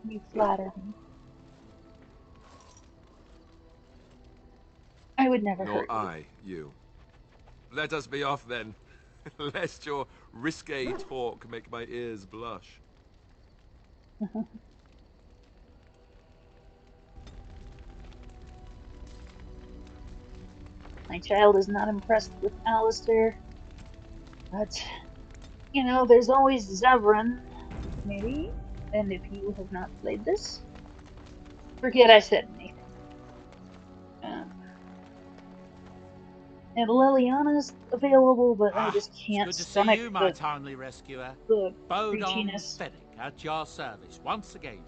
You flatter me. I would never Nor hurt you. I, you. Let us be off then, lest your risque talk make my ears blush. My child is not impressed with Alistair. But, you know, there's always Zevran, maybe. And if you have not played this, forget I said anything. And Liliana's available, but I just can't Good to see stomach you, my timely rescuer. the Bodon preachiness. Fennick at your service once again.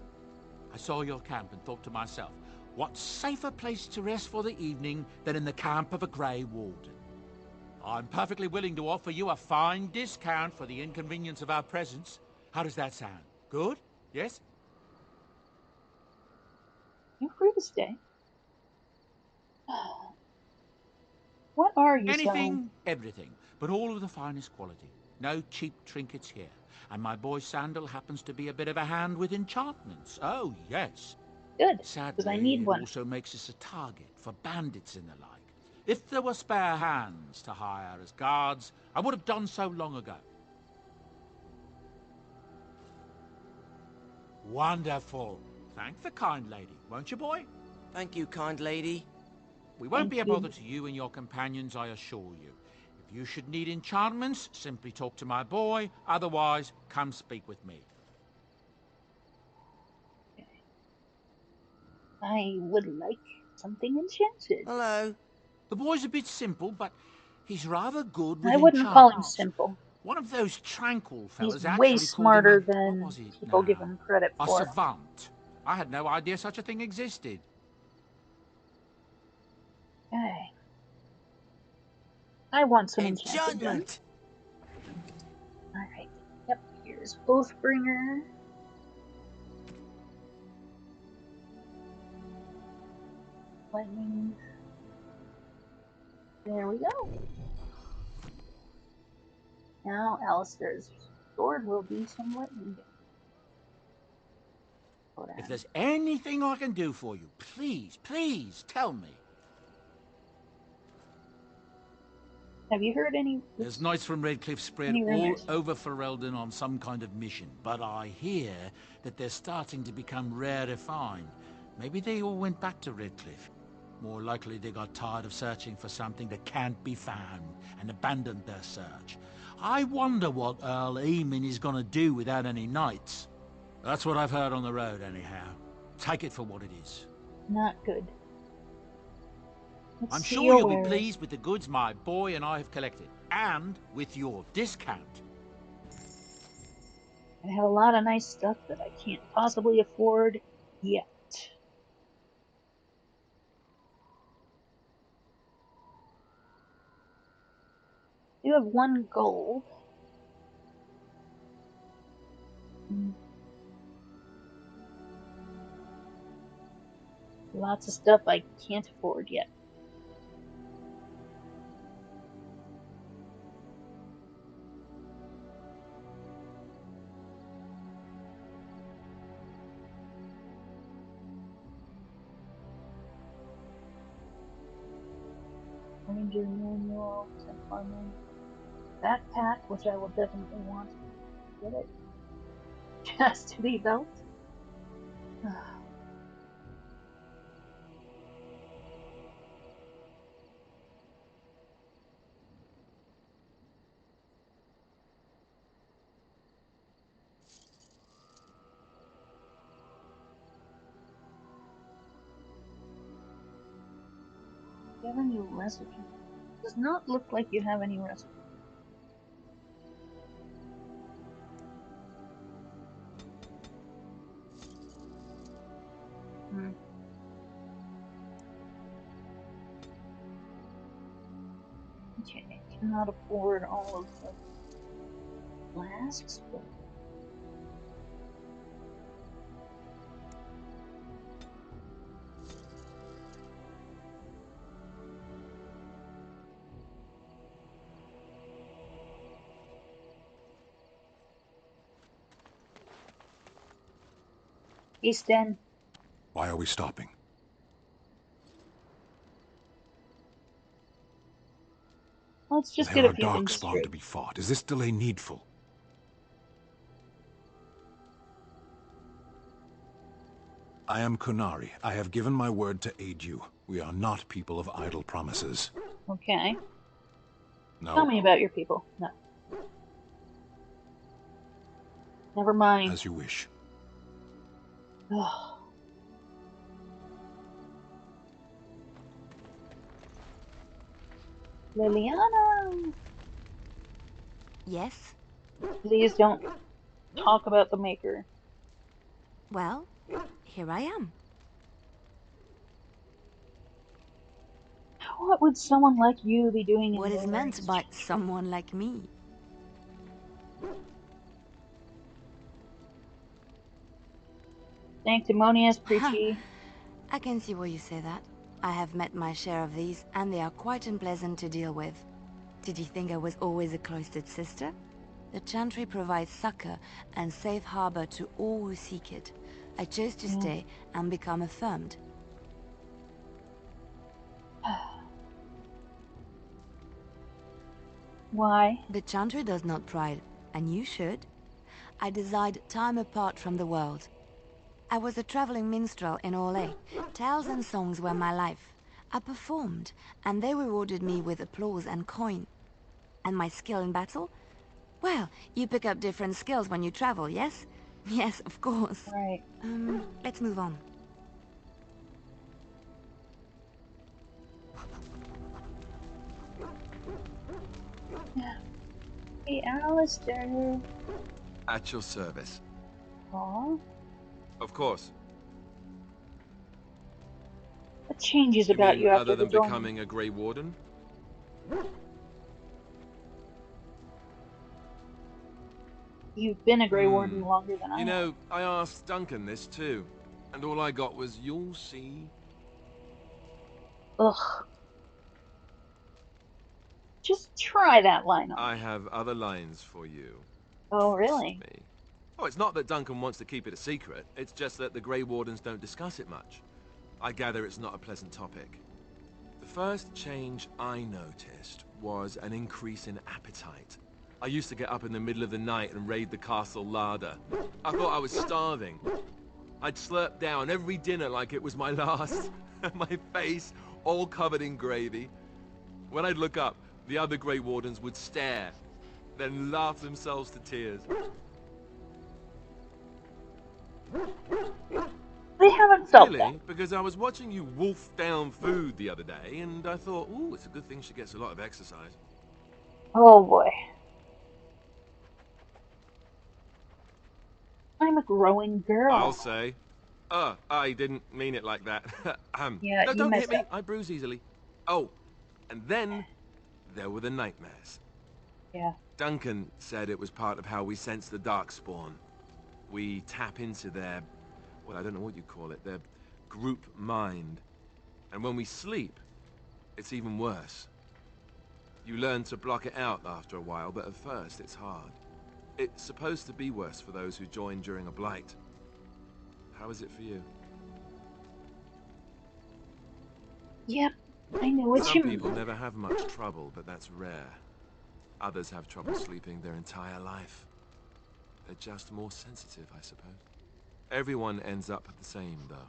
I saw your camp and thought to myself, what safer place to rest for the evening than in the camp of a Grey Warden? I'm perfectly willing to offer you a fine discount for the inconvenience of our presence. How does that sound? Good? Yes? You're free to stay. What are you selling? Anything, everything, but all of the finest quality. No cheap trinkets here. And my boy Sandal happens to be a bit of a hand with enchantments. Oh, yes. Good, because Sadly, I need it one. also makes us a target for bandits and the like. If there were spare hands to hire as guards, I would have done so long ago. Wonderful. Thank the kind lady, won't you, boy? Thank you, kind lady. We won't be a bother to you and your companions, I assure you. If you should need enchantments, simply talk to my boy. Otherwise, come speak with me. I would like something enchanted. Hello. The boy's a bit simple, but he's rather good with I wouldn't call him enchantments. simple. One of those tranquil fellas He's actually way called him a... smarter than people give him credit A for. savant. I had no idea such a thing existed. Okay. I want some enchanted Enchantment. Alright. Yep, here's Oathbringer. Lightning. There we go. Now Alistair's sword will be some lightning damage. If there's anything I can do for you, please, please tell me. Have you heard any? There's knights from Redcliffe spread all over Ferelden on some kind of mission, but I hear that they're starting to become rare to find. Maybe they all went back to Redcliffe. More likely they got tired of searching for something that can't be found and abandoned their search. I wonder what Earl Eamon is going to do without any knights. That's what I've heard on the road, anyhow. Take it for what it is. Not good. Let's I'm see sure your you'll be wares. pleased with the goods my boy and I have collected, and with your discount. I have a lot of nice stuff that I can't possibly afford yet. You have 1 gold. Lots of stuff I can't afford yet. Ranger manual, 10 farming. Backpack, which I will definitely want. Get it? Chastity belt. Do you have any recipe? Does not look like you have any recipe. Okay, I cannot afford all of the flasks, but East End. Why are we stopping? Let's just There get a are few things darkspawn straight. to be fought. Is this delay needful? I am Kunari. I have given my word to aid you. We are not people of idle promises. Okay. No. Tell me about your people. No. Never mind. As you wish. Ugh. Liliana! Yes? Please don't talk about the Maker. Well, here I am. What would someone like you be doing in What is your meant race? by someone like me? Sanctimonious, preachy. I can see why you say that. I have met my share of these, and they are quite unpleasant to deal with. Did you think I was always a cloistered sister? The Chantry provides succor and safe harbor to all who seek it. I chose to stay and become affirmed. Why? The Chantry does not pride, and you should. I reside time apart from the world. I was a traveling minstrel in Orlais. Tales and songs were my life. I performed, and they rewarded me with applause and coin. And my skill in battle? Well, you pick up different skills when you travel, yes? Yes, of course. Right. Let's move on. Hey, Alistair. At your service. Aw. Of course. What changes You about mean you after other the than joining? becoming a Grey Warden? You've been a Grey Warden longer than I You have. know, I asked Duncan this too, and all I got was, "You'll see." Ugh. Just try that line on. I have other lines for you. Oh, really? Me. Oh, it's not that Duncan wants to keep it a secret. It's just that the Grey Wardens don't discuss it much. I gather it's not a pleasant topic. The first change I noticed was an increase in appetite. I used to get up in the middle of the night and raid the castle larder. I thought I was starving. I'd slurp down every dinner like it was my last, my face all covered in gravy. When I'd look up, the other Grey Wardens would stare, then laugh themselves to tears. I haven't felt that. Really? Because I was watching you wolf down food the other day, and I thought, ooh, it's a good thing she gets a lot of exercise. Oh boy. I'm a growing girl. I'll say. I didn't mean it like that. Yeah, No, you don't hit messed me. up. I bruise easily. Oh, and then there were the nightmares. Yeah. Duncan said it was part of how we sense the Darkspawn. We tap into their, well, I don't know what you call it, their group mind. And when we sleep, it's even worse. You learn to block it out after a while, but at first it's hard. It's supposed to be worse for those who join during a blight. How is it for you? Yep, I know what Some you mean. people never have much trouble, but that's rare. Others have trouble sleeping their entire life. They're just more sensitive, I suppose. Everyone ends up the same, though.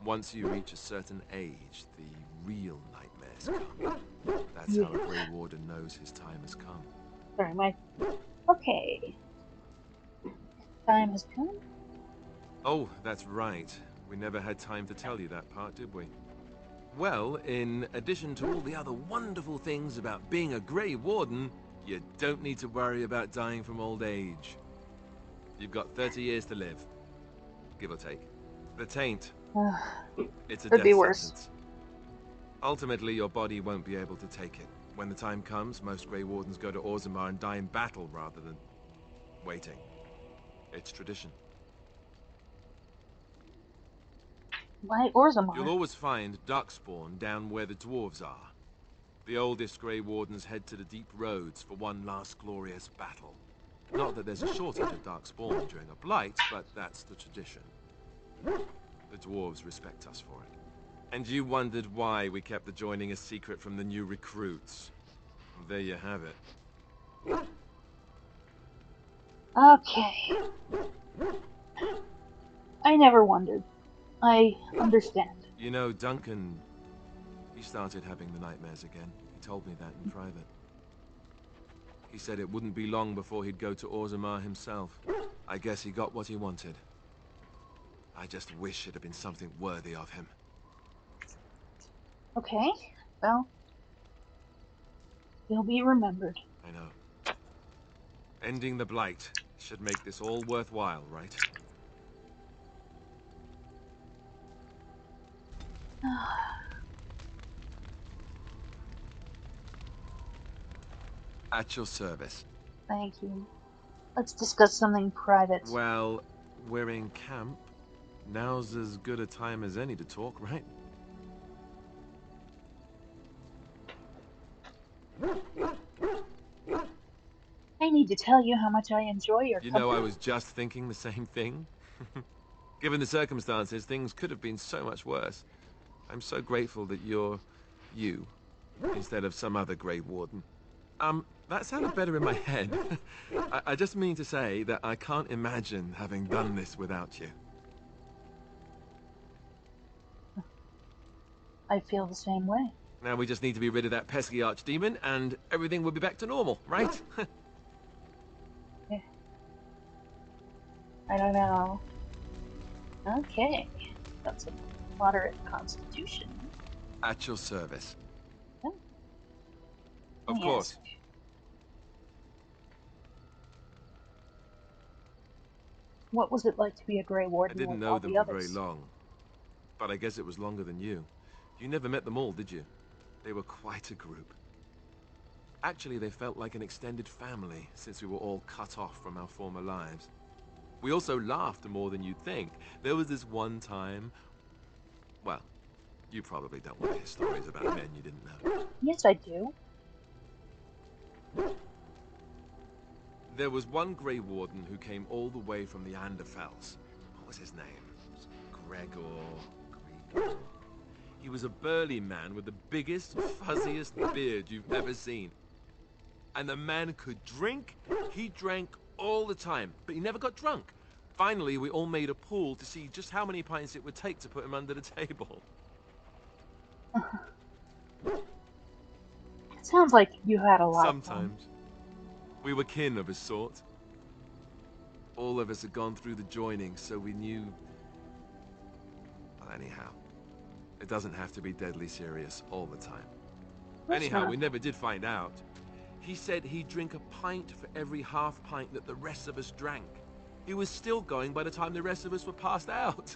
Once you reach a certain age, the real nightmares come. That's how a Grey Warden knows his time has come. Sorry, my... Okay. Time has come? Oh, that's right. We never had time to tell you that part, did we? Well, in addition to all the other wonderful things about being a Grey Warden, you don't need to worry about dying from old age. You've got 30 years to live, give or take. The taint. It's a Could death be worse. sentence. Ultimately, your body won't be able to take it. When the time comes, most Grey Wardens go to Orzammar and die in battle rather than waiting. It's tradition. Why Orzammar? You'll always find Darkspawn down where the dwarves are. The oldest Grey Wardens head to the deep roads for one last glorious battle. Not that there's a shortage of Darkspawn during a blight, but that's the tradition. The dwarves respect us for it. And you wondered why we kept the joining a secret from the new recruits. There you have it. Okay. I never wondered. I understand. You know, Duncan, he started having the nightmares again. He told me that in private. He said it wouldn't be long before he'd go to Orzammar himself. I guess he got what he wanted. I just wish it had been something worthy of him. Okay, well, he'll be remembered. I know. Ending the blight should make this all worthwhile, right? At your service. Thank you. Let's discuss something private. Well, we're in camp. Now's as good a time as any to talk, right? I need to tell you how much I enjoy your You company. know, I was just thinking the same thing. Given the circumstances, things could have been so much worse. I'm so grateful that you're you, instead of some other Grey Warden. That sounded better in my head. I just mean to say that I can't imagine having done this without you. I feel the same way. Now we just need to be rid of that pesky archdemon, and everything will be back to normal, right? Yeah. I don't know. Okay. That's a moderate constitution. At your service. Oh. Of Yes. course. What was it like to be a Grey I Warden didn't with know all them the for very others? long. But I guess it was longer than you. You never met them all, did you? They were quite a group. Actually, they felt like an extended family, since we were all cut off from our former lives. We also laughed more than you'd think. There was this one time... Well, you probably don't want to hear stories about men you didn't know. Yes, I do. There was one Grey Warden who came all the way from the Anderfells. What was his name? Gregor... He was a burly man with the biggest, fuzziest beard you've ever seen. And the man could drink. He drank all the time, but he never got drunk. Finally, we all made a pool to see just how many pints it would take to put him under the table. It sounds like you had a lot of fun. Sometimes. We were kin of a sort. All of us had gone through the joining, so we knew anyhow. It doesn't have to be deadly serious all the time. That's Anyhow, not. we never did find out. He said he'd drink a pint for every half pint that the rest of us drank. He was still going by the time the rest of us were passed out.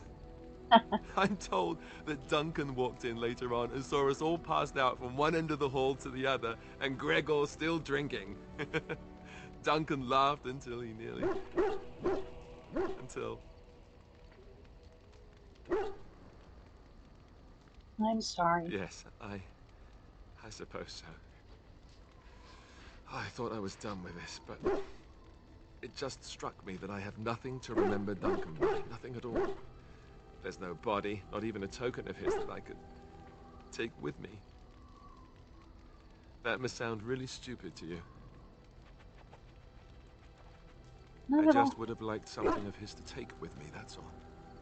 I'm told that Duncan walked in later on and saw us all passed out from one end of the hall to the other, and Gregor still drinking. Duncan laughed until he nearly... until... I'm sorry. Yes, I suppose so. I thought I was done with this, but it just struck me that I have nothing to remember Duncan by, nothing at all. There's no body, not even a token of his that I could take with me. That must sound really stupid to you. Not I at all. just would have liked something of his to take with me, that's all.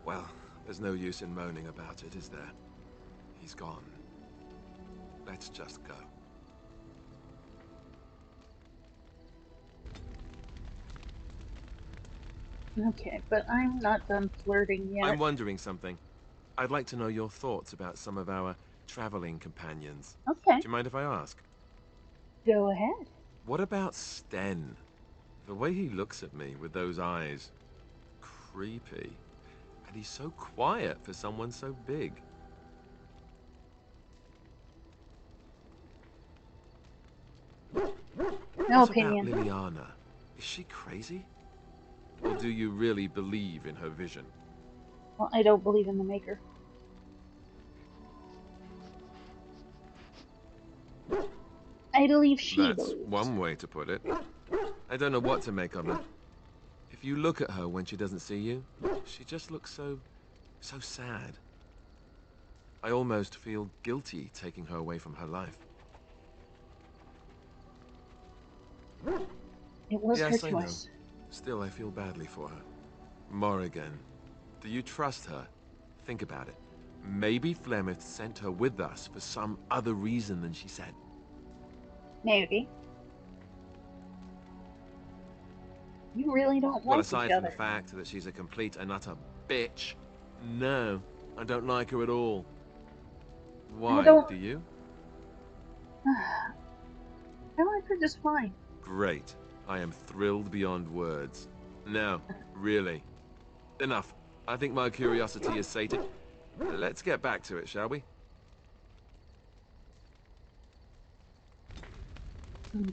Well, there's no use in moaning about it, is there? He's gone. Let's just go. Okay, but I'm not done flirting yet. I'm wondering something. I'd like to know your thoughts about some of our traveling companions. Okay. Do you mind if I ask? Go ahead. What about Sten? The way he looks at me with those eyes. Creepy. And he's so quiet for someone so big. No what opinion. about Liliana? Is she crazy? Or do you really believe in her vision? Well, I don't believe in the Maker. I believe she That's believes. one way to put it. I don't know what to make of her. If you look at her when she doesn't see you, she just looks so sad. I almost feel guilty taking her away from her life. It was her Yes, I know. choice. Still, I feel badly for her. Morrigan, do you trust her? Think about it. Maybe Flemeth sent her with us for some other reason than she said. Maybe. You really don't Well, like aside each from the other. fact that she's a complete and utter bitch, no, I don't like her at all. Why, do you? I like her just fine. Great. I am thrilled beyond words. No, really. Enough. I think my curiosity is sated. Let's get back to it, shall we?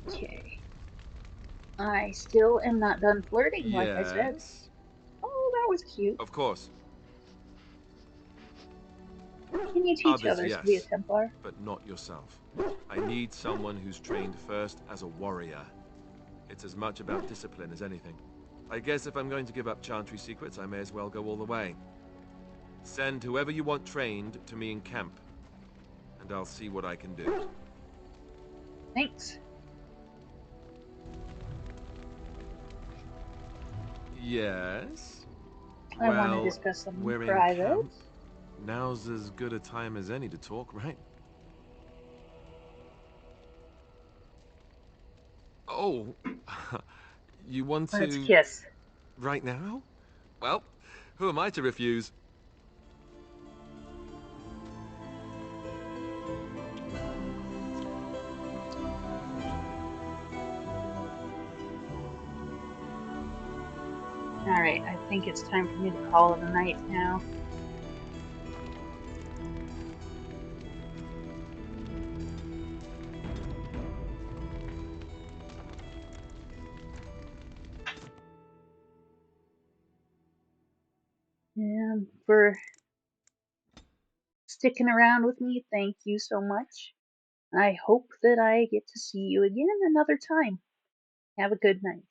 Okay. I still am not done flirting, like I said. Yes. Oh, that was cute. Of course. Can you teach Others, others yes, to be a Templar? but not yourself. I need someone who's trained first as a warrior. It's as much about discipline as anything. I guess if I'm going to give up Chantry secrets, I may as well go all the way. Send whoever you want trained to me in camp, and I'll see what I can do. Thanks. Yes? I Well, want to discuss something we're in private. camp. Now's as good a time as any to talk, right? Oh, you want to... Let's kiss. Right now? Well, who am I to refuse? Alright, I think it's time for me to call it a night now. And for sticking around with me, thank you so much. I hope that I get to see you again another time. Have a good night.